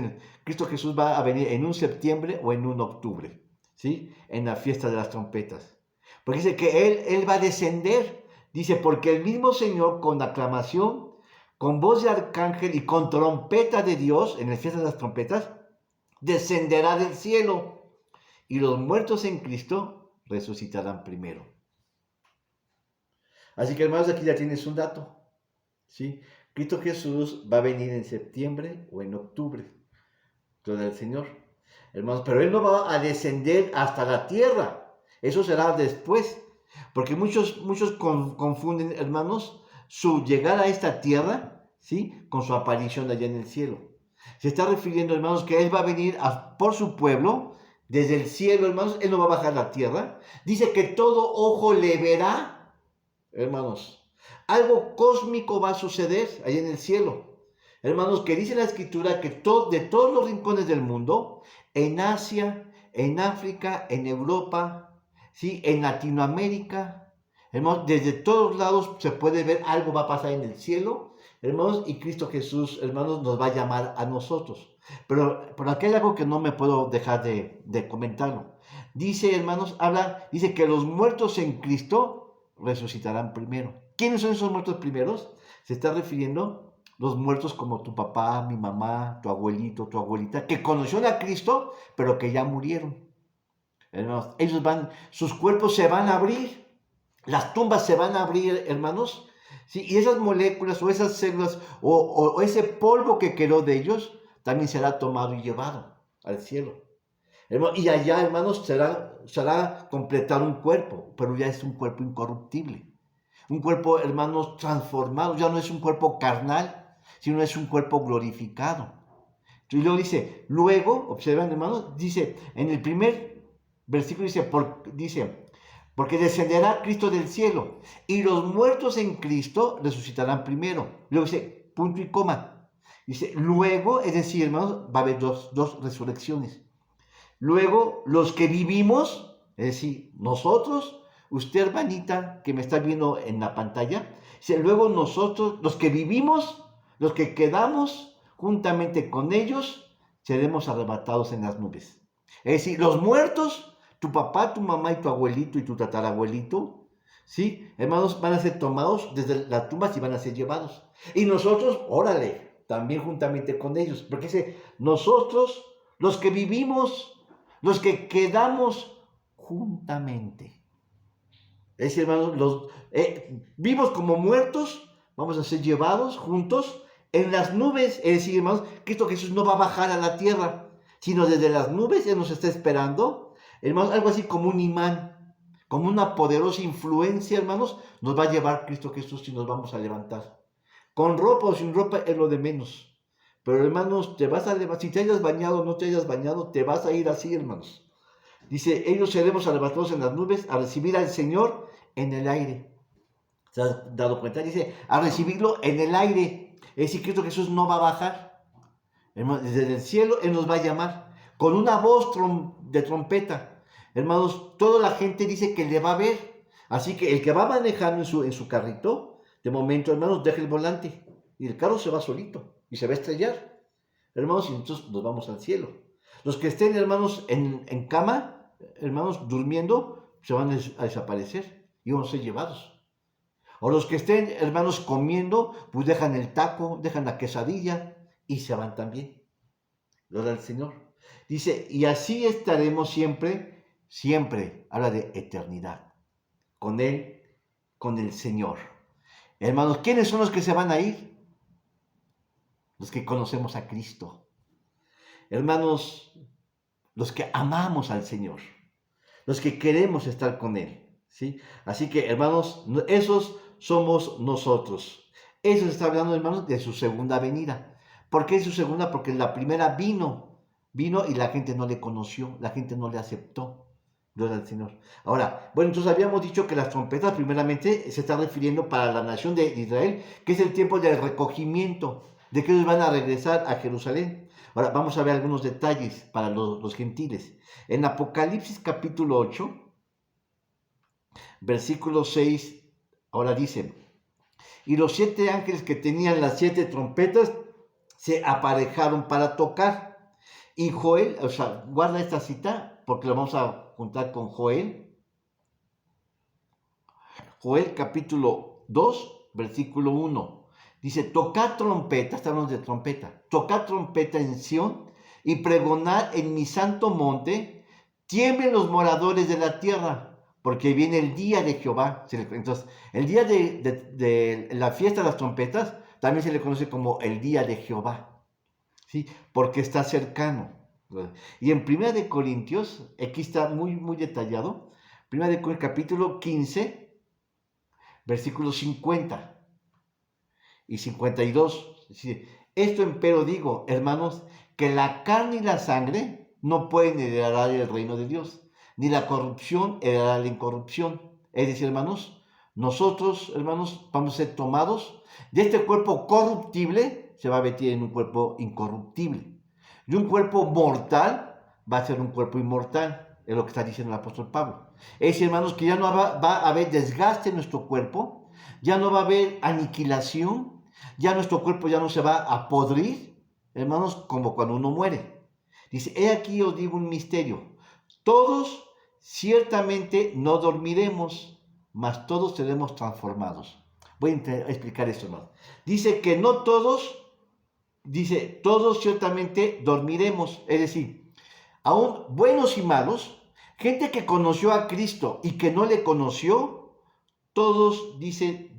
Cristo Jesús va a venir en un septiembre o en un octubre, ¿sí? En la fiesta de las trompetas. Porque dice que Él va a descender, dice, porque el mismo Señor con aclamación, con voz de arcángel y con trompeta de Dios, en la fiesta de las trompetas, descenderá del cielo y los muertos en Cristo resucitarán primero. Así que, hermanos, aquí ya tienes un dato, ¿sí? Cristo Jesús va a venir en septiembre o en octubre, gloria al Señor, hermanos, pero Él no va a descender hasta la tierra, eso será después, porque muchos confunden, hermanos, su llegada a esta tierra, ¿sí? Con su aparición allá en el cielo. Se está refiriendo, hermanos, que Él va a venir por su pueblo, desde el cielo, hermanos, Él no va a bajar a la tierra. Dice que todo ojo le verá, hermanos, algo cósmico va a suceder ahí en el cielo. Hermanos, que dice la Escritura que de todos los rincones del mundo, en Asia, en África, en Europa, ¿sí? En Latinoamérica, hermanos, desde todos lados se puede ver algo va a pasar en el cielo, hermanos, y Cristo Jesús, hermanos, nos va a llamar a nosotros. Pero aquí hay algo que no me puedo dejar de comentarlo. Dice, hermanos, dice que los muertos en Cristo resucitarán primero. ¿Quiénes son esos muertos primeros? Se está refiriendo los muertos como tu papá, mi mamá, tu abuelito, tu abuelita, que conocieron a Cristo, pero que ya murieron. Hermanos, sus cuerpos se van a abrir, las tumbas se van a abrir, hermanos, ¿sí? Y esas moléculas o esas células o ese polvo que quedó de ellos también será tomado y llevado al cielo. Y allá, hermanos, será completar un cuerpo, pero ya es un cuerpo incorruptible. Un cuerpo, hermanos, transformado, ya no es un cuerpo carnal, sino es un cuerpo glorificado. Y luego dice, observan, hermanos, dice, en el primer versículo dice, porque descenderá Cristo del cielo, y los muertos en Cristo resucitarán primero. Luego dice, punto y coma. Dice, luego, es decir, hermanos, va a haber dos resurrecciones. Luego, los que vivimos, es decir, nosotros, usted, hermanita, que me está viendo en la pantalla, dice, luego nosotros, los que vivimos, los que quedamos juntamente con ellos, seremos arrebatados en las nubes. Es decir, los muertos, tu papá, tu mamá y tu abuelito y tu tatarabuelito, ¿sí? Hermanos, van a ser tomados desde las tumbas y van a ser llevados. Y nosotros, órale, también juntamente con ellos, porque dice, nosotros, los que vivimos, los que quedamos juntamente. Es decir, hermanos, vivos como muertos, vamos a ser llevados juntos en las nubes. Es decir, hermanos, Cristo Jesús no va a bajar a la tierra, sino desde las nubes Él nos está esperando. Hermanos, algo así como un imán, como una poderosa influencia, hermanos, nos va a llevar Cristo Jesús y nos vamos a levantar. Con ropa o sin ropa es lo de menos. Pero, hermanos, te vas a levantar, si te hayas bañado o no te hayas bañado, te vas a ir así, hermanos. Dice, ellos seremos arrebatados en las nubes a recibir al Señor en el aire. ¿Se has dado cuenta? Dice, a recibirlo en el aire. Es decir, Cristo Jesús no va a bajar. Hermanos, desde el cielo Él nos va a llamar con una voz de trompeta. Hermanos, toda la gente dice que le va a ver. Así que el que va manejando en su carrito, de momento, hermanos, deja el volante. Y el carro se va solito y se va a estrellar. Hermanos, y entonces nos vamos al cielo. Los que estén, hermanos, en cama, hermanos, durmiendo, se van a desaparecer y van a ser llevados. O los que estén, hermanos, comiendo, pues dejan el taco, dejan la quesadilla y se van también. Gloria al Señor. Dice, y así estaremos siempre, siempre, habla de eternidad, con Él, con el Señor. Hermanos, ¿quiénes son los que se van a ir? Los que conocemos a Cristo. Hermanos, los que amamos al Señor, los que queremos estar con Él, ¿sí? Así que, hermanos, esos somos nosotros. Eso se está hablando, hermanos, de su segunda venida. ¿Por qué su segunda? Porque la primera vino y la gente no le conoció, la gente no le aceptó. Gloria al Señor. Ahora, bueno, entonces habíamos dicho que las trompetas primeramente se está refiriendo para la nación de Israel, que es el tiempo del recogimiento, de que ellos van a regresar a Jerusalén. Ahora, vamos a ver algunos detalles para los gentiles. En Apocalipsis capítulo 8, versículo 6, ahora dice, y los 7 ángeles que tenían las 7 trompetas se aparejaron para tocar. Y Joel, o sea, guarda esta cita porque lo vamos a juntar con Joel. Joel capítulo 2, versículo 1. Dice, tocad trompeta, está hablando de trompeta, tocad trompeta en Sión y pregonad en mi santo monte, tiemblen los moradores de la tierra, porque viene el día de Jehová. Entonces, el día de la fiesta de las trompetas también se le conoce como el día de Jehová, ¿sí? Porque está cercano. Y en 1 de Corintios, aquí está muy detallado, 1 de Corintios capítulo 15, versículos 50 y 52. Esto empero digo, hermanos, que la carne y la sangre no pueden heredar el reino de Dios, ni la corrupción heredará la incorrupción. Es decir, hermanos, nosotros, hermanos, vamos a ser tomados de este cuerpo corruptible, se va a meter en un cuerpo incorruptible. Y un cuerpo mortal va a ser un cuerpo inmortal, es lo que está diciendo el apóstol Pablo. Es decir, hermanos, que ya no va a haber desgaste en nuestro cuerpo, ya no va a haber aniquilación, ya nuestro cuerpo ya no se va a podrir, hermanos, como cuando uno muere. Dice, he aquí os digo un misterio, todos ciertamente no dormiremos, mas todos seremos transformados. Voy a explicar esto, hermanos. Dice que no todos, dice, todos ciertamente dormiremos, es decir, aún buenos y malos, gente que conoció a Cristo y que no le conoció, todos, dice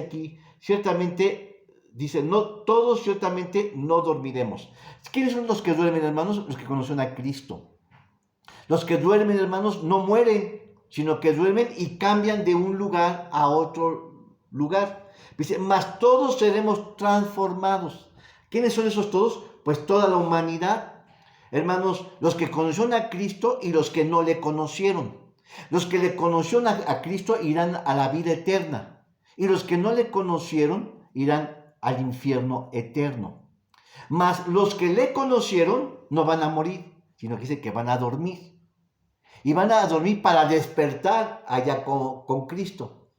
aquí, ciertamente, dice, no, todos ciertamente no dormiremos. ¿Quiénes son los que duermen, hermanos? Los que conocen a Cristo. Los que duermen, hermanos, no mueren, sino que duermen y cambian de un lugar a otro lugar. Dice, mas todos seremos transformados. ¿Quiénes son esos todos? Pues toda la humanidad. Hermanos, los que conocieron a Cristo y los que no le conocieron. Los que le conocieron a Cristo irán a la vida eterna. Y los que no le conocieron irán al infierno eterno. Mas los que le conocieron no van a morir, sino que dice que van a dormir. Y van a dormir para despertar allá con Cristo.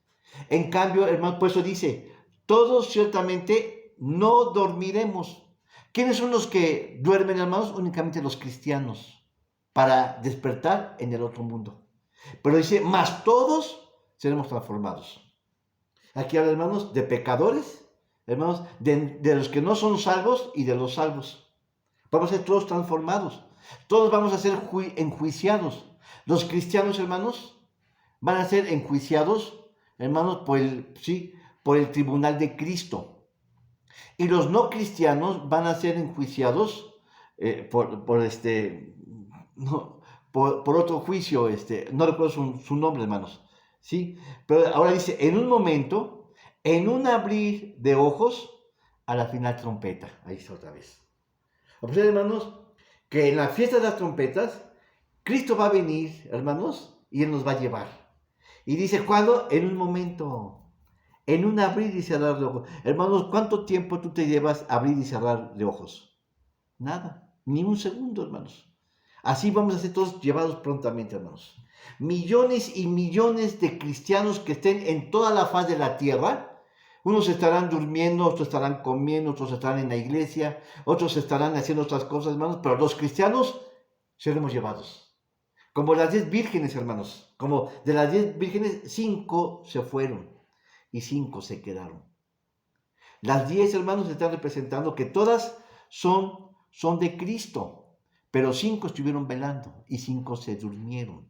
En cambio, hermano, por eso dice, todos ciertamente no dormiremos. ¿Quiénes son los que duermen, hermanos? Únicamente los cristianos, para despertar en el otro mundo. Pero dice, más todos seremos transformados. Aquí habla, hermanos, de pecadores, hermanos, de los que no son salvos y de los salvos. Vamos a ser todos transformados. Todos vamos a ser enjuiciados. Los cristianos, hermanos, van a ser enjuiciados, hermanos, por el tribunal de Cristo. Y los no cristianos van a ser enjuiciados por otro juicio, no recuerdo su nombre, hermanos, ¿sí? Pero ahora dice, en un momento, en un abrir de ojos, a la final trompeta. Ahí está otra vez. Observen, hermanos, que en la fiesta de las trompetas, Cristo va a venir, hermanos, y Él nos va a llevar. Y dice, ¿cuándo? En un momento, en un abrir y cerrar de ojos. Hermanos, ¿cuánto tiempo tú te llevas a abrir y cerrar de ojos? Nada, ni un segundo, hermanos. Así vamos a ser todos llevados prontamente, hermanos. Millones y millones de cristianos que estén en toda la faz de la tierra. Unos estarán durmiendo, otros estarán comiendo, otros estarán en la iglesia, otros estarán haciendo otras cosas, hermanos. Pero los cristianos seremos llevados. Como las 10 vírgenes, hermanos. Como de las 10 vírgenes, 5 se fueron y 5 se quedaron. Las 10, hermanos, están representando que todas son de Cristo, pero 5 estuvieron velando y 5 se durmieron.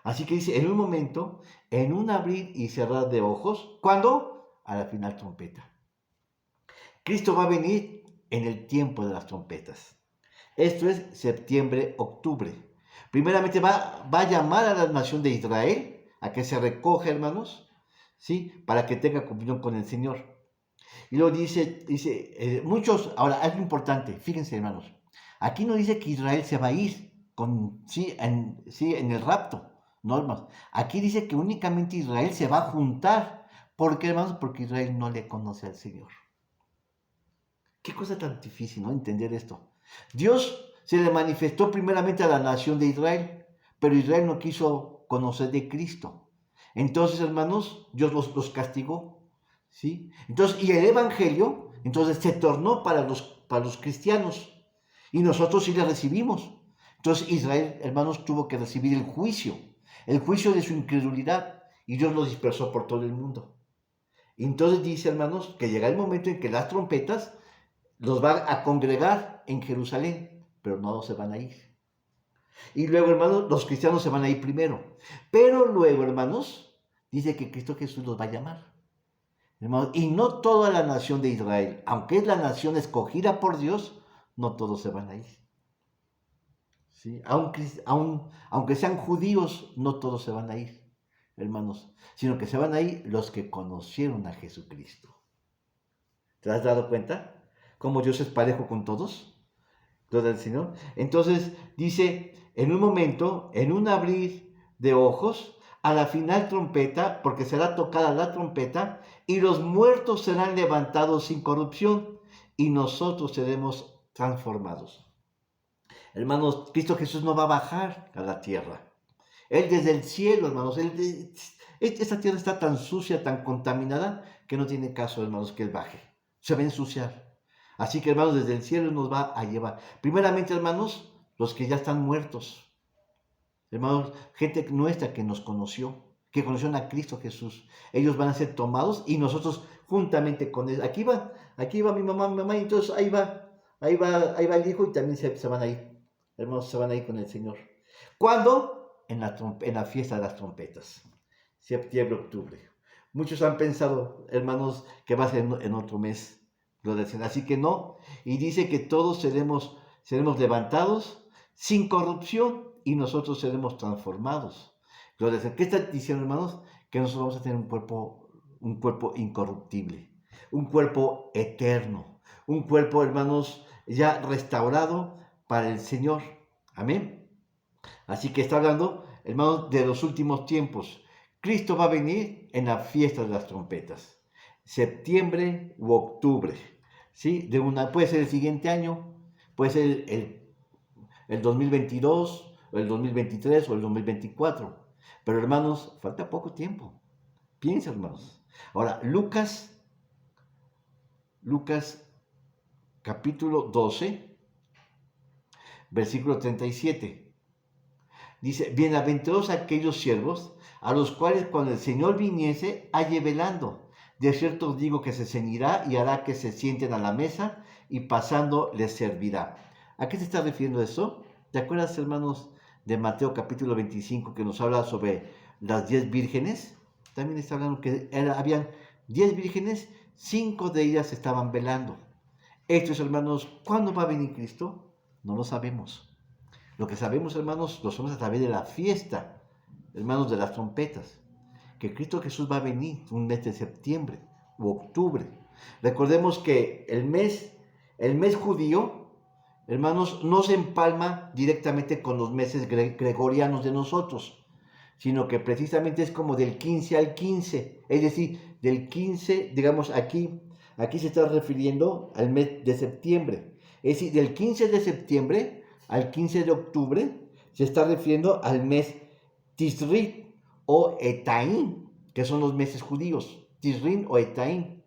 Así que dice, en un momento, en un abrir y cerrar de ojos, ¿cuándo? a la final trompeta. Cristo va a venir en el tiempo de las trompetas. Esto es septiembre, octubre. Primeramente va a llamar a la nación de Israel a que se recoja, hermanos, ¿sí? Para que tenga comunión con el Señor. Y luego dice muchos, ahora algo importante, fíjense, hermanos, aquí no dice que Israel se va a ir en el rapto, no, hermanos. Aquí dice que únicamente Israel se va a juntar. ¿Por qué, hermanos? Porque Israel no le conoce al Señor. Qué cosa tan difícil, ¿no? Entender esto. Dios se le manifestó primeramente a la nación de Israel, pero Israel no quiso conocer de Cristo. Entonces, hermanos, Dios los castigó, ¿sí? Entonces, y el Evangelio, entonces, se tornó para los cristianos, y nosotros sí le recibimos. Entonces, Israel, hermanos, tuvo que recibir el juicio de su incredulidad, y Dios lo dispersó por todo el mundo. Y entonces dice, hermanos, que llega el momento en que las trompetas los van a congregar en Jerusalén, pero no se van a ir. Y luego, hermanos, los cristianos se van a ir primero. Pero luego, hermanos, dice que Cristo Jesús los va a llamar. Hermanos, y no toda la nación de Israel, aunque es la nación escogida por Dios, no todos se van a ir. ¿Sí? Aunque sean judíos, no todos se van a ir, hermanos, sino que se van a ir los que conocieron a Jesucristo. ¿Te has dado cuenta? Cómo Dios es parejo con todos. Gloria al Señor. Entonces dice, en un momento, en un abrir de ojos, a la final trompeta, porque será tocada la trompeta, y los muertos serán levantados sin corrupción, y nosotros seremos transformados. Hermanos, Cristo Jesús no va a bajar a la tierra. Él desde el cielo, hermanos, esta tierra está tan sucia, tan contaminada, que no tiene caso, hermanos, que Él baje. Se va a ensuciar. Así que, hermanos, desde el cielo nos va a llevar. Primeramente, hermanos, los que ya están muertos. Hermanos, gente nuestra que nos conoció, que conocieron a Cristo Jesús. Ellos van a ser tomados y nosotros juntamente con Él. Aquí va mi mamá, y entonces ahí va el hijo y también se van a ir. Hermanos, se van a ir con el Señor. ¿Cuándo? En la fiesta de las trompetas. Septiembre, octubre. Muchos han pensado, hermanos, que va a ser en otro mes. Así que no, y dice que todos seremos levantados sin corrupción y nosotros seremos transformados. ¿Qué está diciendo, hermanos? Que nosotros vamos a tener un cuerpo incorruptible, un cuerpo eterno, un cuerpo, hermanos, ya restaurado para el Señor. Amén. Así que está hablando, hermanos, de los últimos tiempos. Cristo va a venir en la fiesta de las trompetas, septiembre u octubre. ¿Sí? Puede ser el siguiente año, puede ser el 2022, o el 2023, o el 2024. Pero, hermanos, falta poco tiempo. Piensa, hermanos. Ahora, Lucas capítulo 12, versículo 37. Dice, bienaventurados aquellos siervos a los cuales cuando el Señor viniese halle velando. De cierto os digo que se ceñirá y hará que se sienten a la mesa y pasando les servirá. ¿A qué se está refiriendo eso? ¿Te acuerdas, hermanos, de Mateo capítulo 25 que nos habla sobre las 10 vírgenes? También está hablando que habían 10 vírgenes, 5 de ellas estaban velando. Estos, hermanos, ¿cuándo va a venir Cristo? No lo sabemos. Lo que sabemos, hermanos, lo sabemos a través de la fiesta, hermanos, de las trompetas. Que Cristo Jesús va a venir un mes de septiembre u octubre. Recordemos que el mes judío, hermanos, no se empalma directamente con los meses gregorianos de nosotros, sino que precisamente es como del 15 al 15, es decir, del 15, digamos, aquí se está refiriendo al mes de septiembre. Es decir, del 15 de septiembre al 15 de octubre se está refiriendo al mes Tisri o Etaín, que son los meses judíos, Tisrín o Etaín.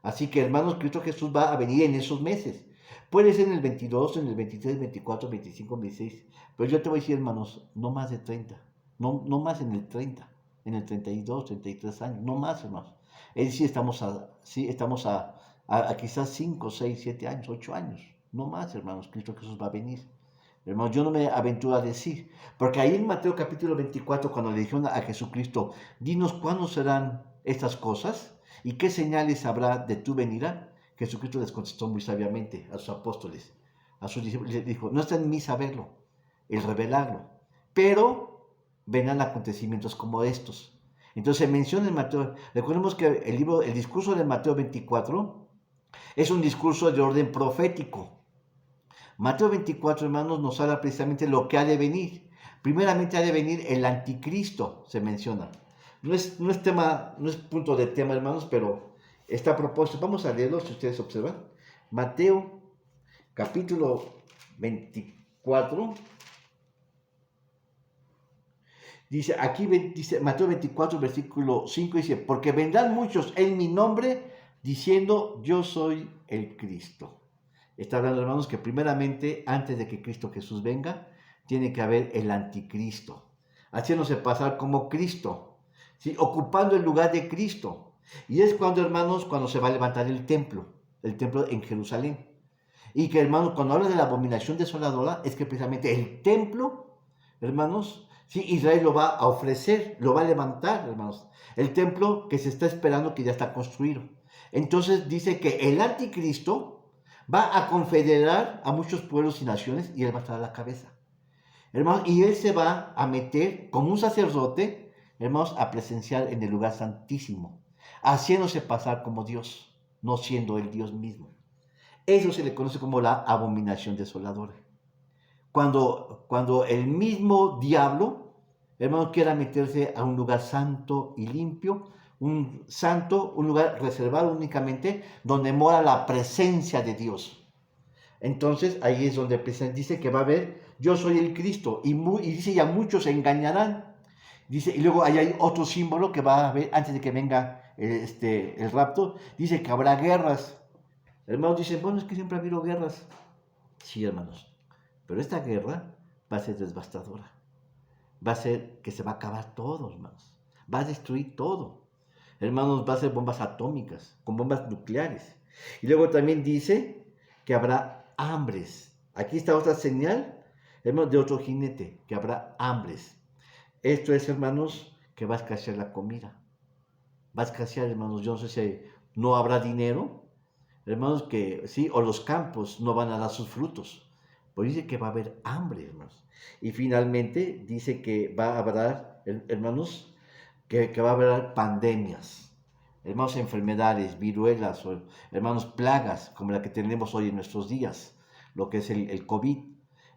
Así que, hermanos, Cristo Jesús va a venir en esos meses. Puede ser en el 22, en el 23, 24, 25, 26. Pero yo te voy a decir, hermanos, no más de 30. No más en el 30, en el 32, 33 años. No más, hermanos. Es decir, estamos a quizás 5, 6, 7 años, 8 años. No más, hermanos, Cristo Jesús va a venir. Hermanos, yo no me aventuro a decir, porque ahí en Mateo capítulo 24, cuando le dijeron a Jesucristo, dinos cuándo serán estas cosas, ¿Y qué señales habrá de tu venida? Jesucristo les contestó muy sabiamente a sus apóstoles, a sus discípulos, les dijo, no está en mí saberlo, el revelarlo, pero vendrán acontecimientos como estos. Entonces se menciona en Mateo, recordemos que el discurso de Mateo 24 es un discurso de orden profético. Mateo 24, hermanos, nos habla precisamente lo que ha de venir. Primeramente ha de venir el anticristo, se menciona. No es tema, no es punto de tema, hermanos, pero está a propósito. Vamos a leerlo, si ustedes observan. Mateo, capítulo 24. Dice, dice Mateo 24, versículo 5, dice, porque vendrán muchos en mi nombre diciendo, yo soy el Cristo. Está hablando, hermanos, que primeramente, antes de que Cristo Jesús venga, tiene que haber el anticristo, haciéndose pasar como Cristo, ¿sí? Ocupando el lugar de Cristo. Y es cuando, hermanos, cuando se va a levantar el templo en Jerusalén. Y que, hermanos, cuando habla de la abominación desoladora, es que precisamente el templo, hermanos, sí, Israel lo va a ofrecer, lo va a levantar, hermanos. El templo que se está esperando, que ya está construido. Entonces dice que el anticristo va a confederar a muchos pueblos y naciones y él va a estar a la cabeza. Hermanos, y él se va a meter como un sacerdote, hermanos, a presenciar en el lugar santísimo, haciéndose pasar como Dios, no siendo el Dios mismo. Eso se le conoce como la abominación desoladora. Cuando el mismo diablo, hermanos, quiera meterse a un lugar santo y limpio, un lugar reservado únicamente donde mora la presencia de Dios. Entonces ahí es donde dice que va a haber, yo soy el Cristo, y dice ya muchos se engañarán. Dice, y luego ahí hay otro símbolo que va a haber antes de que venga el rapto, dice que habrá guerras. Hermanos dicen, bueno, es que siempre ha habido guerras. Sí, hermanos, pero esta guerra va a ser devastadora. Va a ser que se va a acabar todo, hermanos. Va a destruir todo. Hermanos, va a ser bombas atómicas, con bombas nucleares. Y luego también dice que habrá hambres. Aquí está otra señal, hermanos, de otro jinete, que habrá hambres. Esto es, hermanos, que va a escasear la comida. Va a escasear, hermanos, yo no sé si no habrá dinero, hermanos, que sí, o los campos no van a dar sus frutos. Pues dice que va a haber hambre, hermanos. Y finalmente dice que va a haber, hermanos, que va a haber pandemias, hermanos, enfermedades, viruelas, o, hermanos, plagas, como la que tenemos hoy en nuestros días, lo que es el COVID.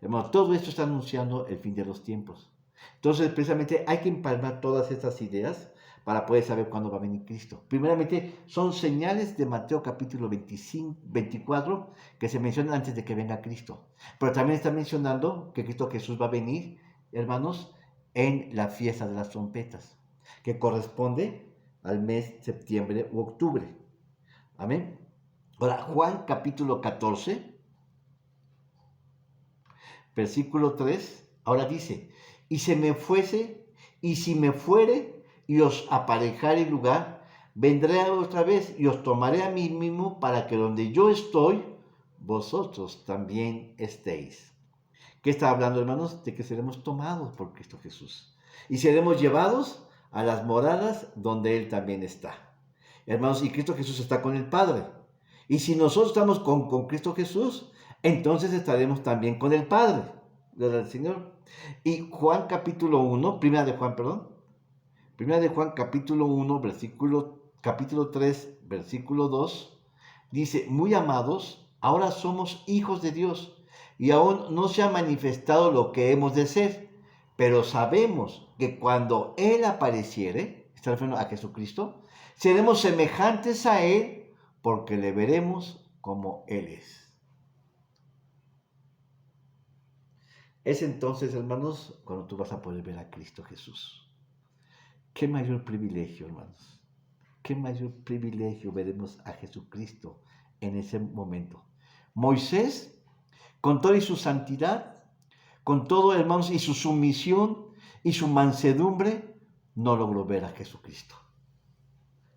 Hermanos, todo esto está anunciando el fin de los tiempos. Entonces, precisamente hay que empalmar todas estas ideas para poder saber cuándo va a venir Cristo. Primeramente, son señales de Mateo capítulo 24 que se mencionan antes de que venga Cristo. Pero también está mencionando que Cristo Jesús va a venir, hermanos, en la fiesta de las trompetas, que corresponde al mes septiembre u octubre. Amén. Ahora, Juan capítulo 14, versículo 3, ahora dice, y se me fuese, y si me fuere, y os aparejare lugar, vendré otra vez y os tomaré a mí mismo para que donde yo estoy, vosotros también estéis. ¿Qué está hablando, hermanos? De que seremos tomados por Cristo Jesús y seremos llevados a las moradas donde Él también está. Hermanos, y Cristo Jesús está con el Padre. Y si nosotros estamos con Cristo Jesús, entonces estaremos también con el Padre. Gloria al Señor. Y Juan capítulo 1, primera de Juan, perdón. Primera de Juan capítulo 1, capítulo 3, versículo 2, dice, muy amados, ahora somos hijos de Dios y aún no se ha manifestado lo que hemos de ser, pero sabemos que cuando Él apareciere, está refiriendo a Jesucristo, seremos semejantes a Él porque le veremos como Él es. Es entonces, hermanos, cuando tú vas a poder ver a Cristo Jesús. Qué mayor privilegio, hermanos. Qué mayor privilegio veremos a Jesucristo en ese momento. Moisés, con toda su santidad, con todo, hermanos, y su sumisión y su mansedumbre, no logró ver a Jesucristo,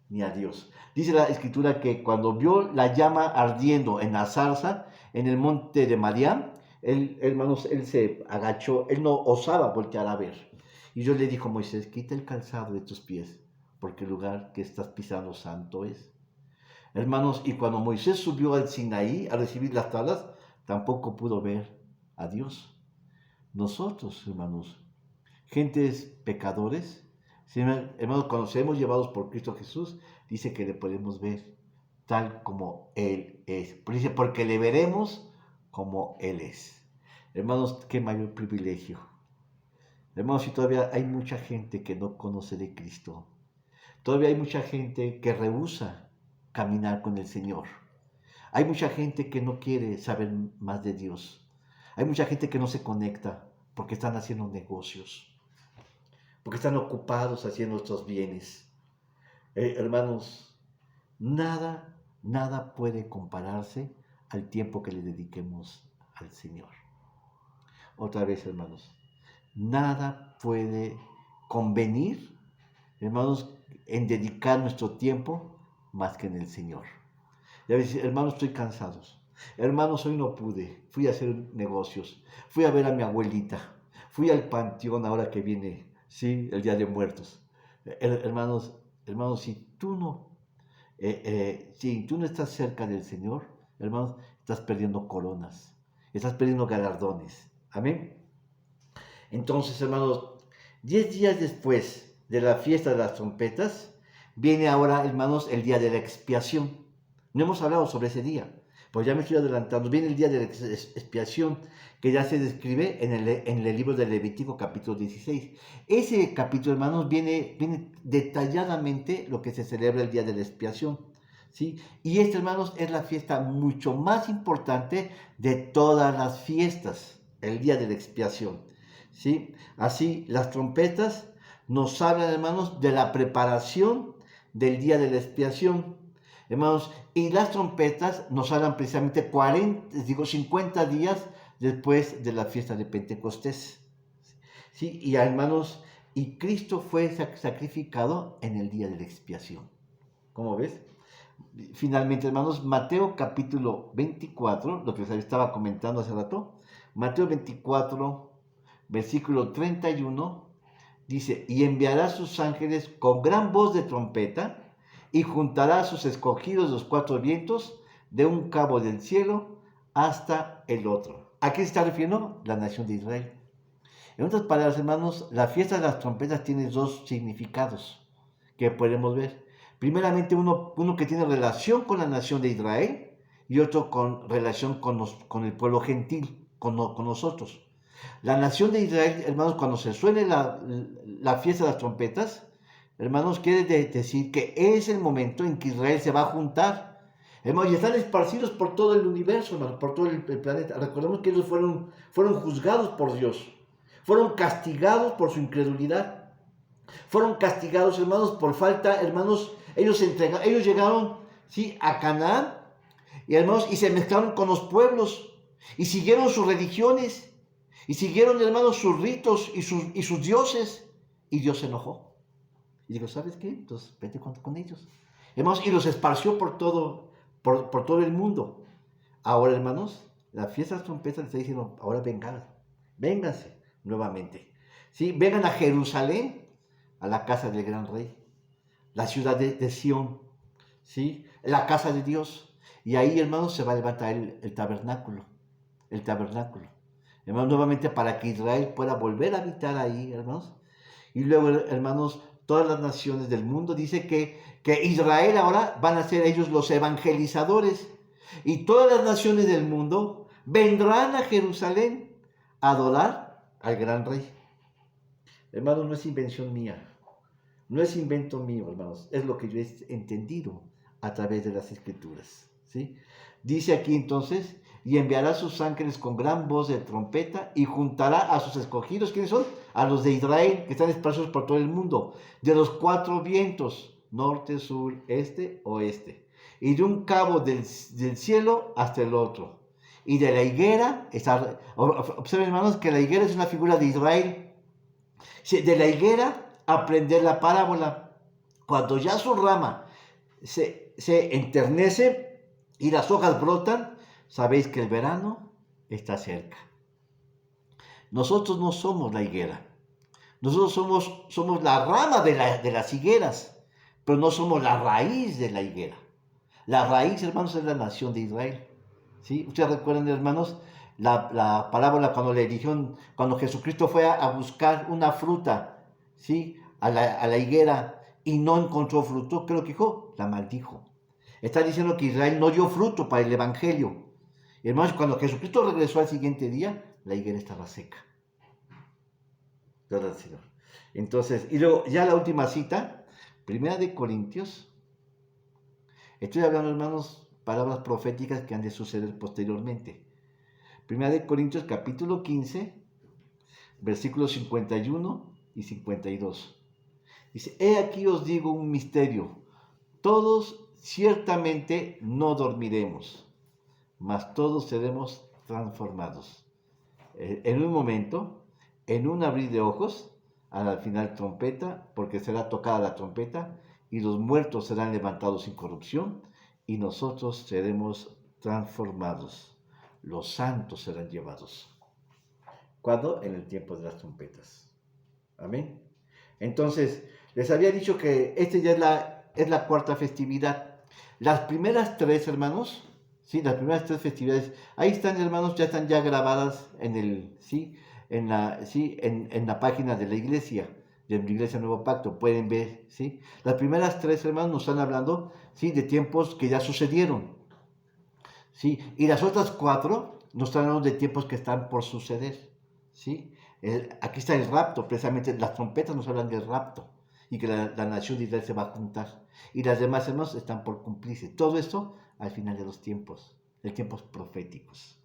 ni a Dios. Dice la Escritura que cuando vio la llama ardiendo en la zarza, en el monte de Madián, hermanos, él se agachó, él no osaba voltear a ver. Y Dios le dijo a Moisés, quita el calzado de tus pies, porque el lugar que estás pisando santo es. Hermanos, y cuando Moisés subió al Sinaí a recibir las tablas, tampoco pudo ver a Dios. Nosotros, hermanos, gentes pecadores, hermanos, cuando seremos llevados por Cristo Jesús, dice que le podemos ver tal como Él es. Dice, porque le veremos como Él es. Hermanos, qué mayor privilegio. Hermanos, si todavía hay mucha gente que no conoce de Cristo, todavía hay mucha gente que rehúsa caminar con el Señor. Hay mucha gente que no quiere saber más de Dios. Hay mucha gente que no se conecta porque están haciendo negocios, porque están ocupados haciendo otros bienes. Hermanos, nada puede compararse al tiempo que le dediquemos al Señor. Otra vez, hermanos, nada puede convenir, hermanos, en dedicar nuestro tiempo más que en el Señor. Ya ves, hermanos, estoy cansado. Hermanos, hoy no pude. Fui a hacer negocios. Fui a ver a mi abuelita. Fui al panteón ahora que viene, sí, el Día de Muertos. Hermanos, si tú no estás cerca del Señor, hermanos, estás perdiendo coronas. Estás perdiendo galardones. Amén. Entonces, hermanos, 10 días después de la fiesta de las trompetas, viene ahora, hermanos, el día de la expiación. No hemos hablado sobre ese día, pues ya me estoy adelantando. Viene el día de la expiación, que ya se describe en el libro de Levítico, capítulo 16. Ese capítulo, hermanos, viene detalladamente lo que se celebra el día de la expiación, ¿sí? Y hermanos, es la fiesta mucho más importante de todas las fiestas, el día de la expiación, ¿sí? Así, las trompetas nos hablan, hermanos, de la preparación del día de la expiación, hermanos, y las trompetas nos hablan precisamente 50 días después de la fiesta de Pentecostés, ¿sí? Y hermanos, y Cristo fue sacrificado en el día de la expiación. ¿Cómo ves? Finalmente, hermanos, Mateo capítulo 24, lo que les estaba comentando hace rato, Mateo 24, versículo 31, dice, y enviará a sus ángeles con gran voz de trompeta, y juntará a sus escogidos los 4 vientos, de un cabo del cielo hasta el otro. ¿A qué se está refiriendo? La nación de Israel. En otras palabras, hermanos, la fiesta de las trompetas tiene 2 significados que podemos ver. Primeramente, uno que tiene relación con la nación de Israel y otro con relación con el pueblo gentil, con nosotros. La nación de Israel, hermanos, cuando se suene la fiesta de las trompetas, hermanos, quiere decir que es el momento en que Israel se va a juntar. Hermanos, y están esparcidos por todo el universo, hermanos, por todo el planeta. Recordemos que ellos fueron juzgados por Dios. Fueron castigados por su incredulidad. Fueron castigados, hermanos, por falta, hermanos. Ellos llegaron, ¿sí?, a Canaán, y hermanos, y se mezclaron con los pueblos, y siguieron sus religiones, y siguieron, hermanos, sus ritos y sus dioses, y Dios se enojó. Y digo, ¿sabes qué? Entonces vete con ellos. Hermanos, y los esparció por todo el mundo. Ahora, hermanos, la fiesta de las trompetas les está diciendo, ahora vénganse nuevamente. ¿Sí? Vengan a Jerusalén, a la casa del gran rey, la ciudad de Sión, ¿sí?, la casa de Dios. Y ahí, hermanos, se va a levantar el tabernáculo. Hermanos, nuevamente para que Israel pueda volver a habitar ahí, hermanos. Y luego, hermanos, todas las naciones del mundo, dice que Israel ahora van a ser ellos los evangelizadores. Y todas las naciones del mundo vendrán a Jerusalén a adorar al gran rey. Hermanos, no es invención mía. No es invento mío, hermanos. Es lo que yo he entendido a través de las Escrituras, ¿sí? Dice aquí entonces, y enviará a sus ángeles con gran voz de trompeta y juntará a sus escogidos. ¿Quiénes son? A los de Israel, que están esparcidos por todo el mundo, de los 4 vientos, norte, sur, este, oeste, y de un cabo del cielo hasta el otro. Y de la higuera, observen, hermanos, que la higuera es una figura de Israel. De la higuera, aprender la parábola. Cuando ya su rama se enternece y las hojas brotan, sabéis que el verano está cerca. Nosotros no somos la higuera. Nosotros somos la rama de las higueras. pero no somos la raíz de la higuera. La raíz, hermanos, es la nación de Israel. ¿Sí? Ustedes recuerdan, hermanos, la parábola cuando le dijeron, cuando Jesucristo fue a buscar una fruta, ¿sí? A la higuera y no encontró fruto, ¿qué es lo que dijo? La maldijo. Está diciendo que Israel no dio fruto para el evangelio. Y hermanos, cuando Jesucristo regresó al siguiente día, la higuera estaba seca. Gloria al Señor. Entonces, y luego ya la última cita, Primera de Corintios. Estoy hablando, hermanos, palabras proféticas que han de suceder posteriormente. Primera de Corintios capítulo 15, versículos 51 y 52. Dice, he aquí os digo un misterio. Todos ciertamente no dormiremos, mas todos seremos transformados. En un momento, en un abrir de ojos, al final trompeta, porque será tocada la trompeta, y los muertos serán levantados sin corrupción, y nosotros seremos transformados. Los santos serán llevados. ¿Cuándo? En el tiempo de las trompetas. Amén. Entonces, les había dicho que esta ya es la cuarta festividad. Las primeras tres, hermanos, ¿sí? Las primeras tres festividades, ahí están, hermanos, ya están ya grabadas en el, ¿sí? En la página de la iglesia Nuevo Pacto, pueden ver, ¿sí? Las primeras tres, hermanos, nos están hablando, ¿sí? De tiempos que ya sucedieron, ¿sí? Y las otras cuatro nos están hablando de tiempos que están por suceder, ¿sí? Aquí está el rapto, precisamente las trompetas nos hablan del rapto y que la nación de Israel se va a juntar. Y las demás, hermanos, están por cumplirse. Todo esto al final de los tiempos, de tiempos proféticos.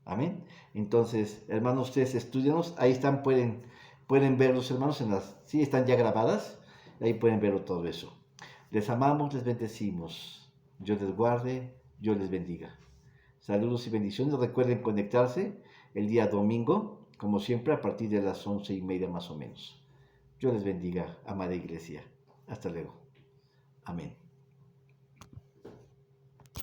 Amén. Entonces, hermanos, ustedes estudianos, ahí están, pueden verlos, hermanos, sí, están ya grabadas, ahí pueden verlo todo eso. Les amamos, les bendecimos. Dios les guarde, Dios les bendiga. Saludos y bendiciones. Recuerden conectarse el día domingo, como siempre, a partir de las 11:30 más o menos. Dios les bendiga, amada iglesia. Hasta luego. Amén.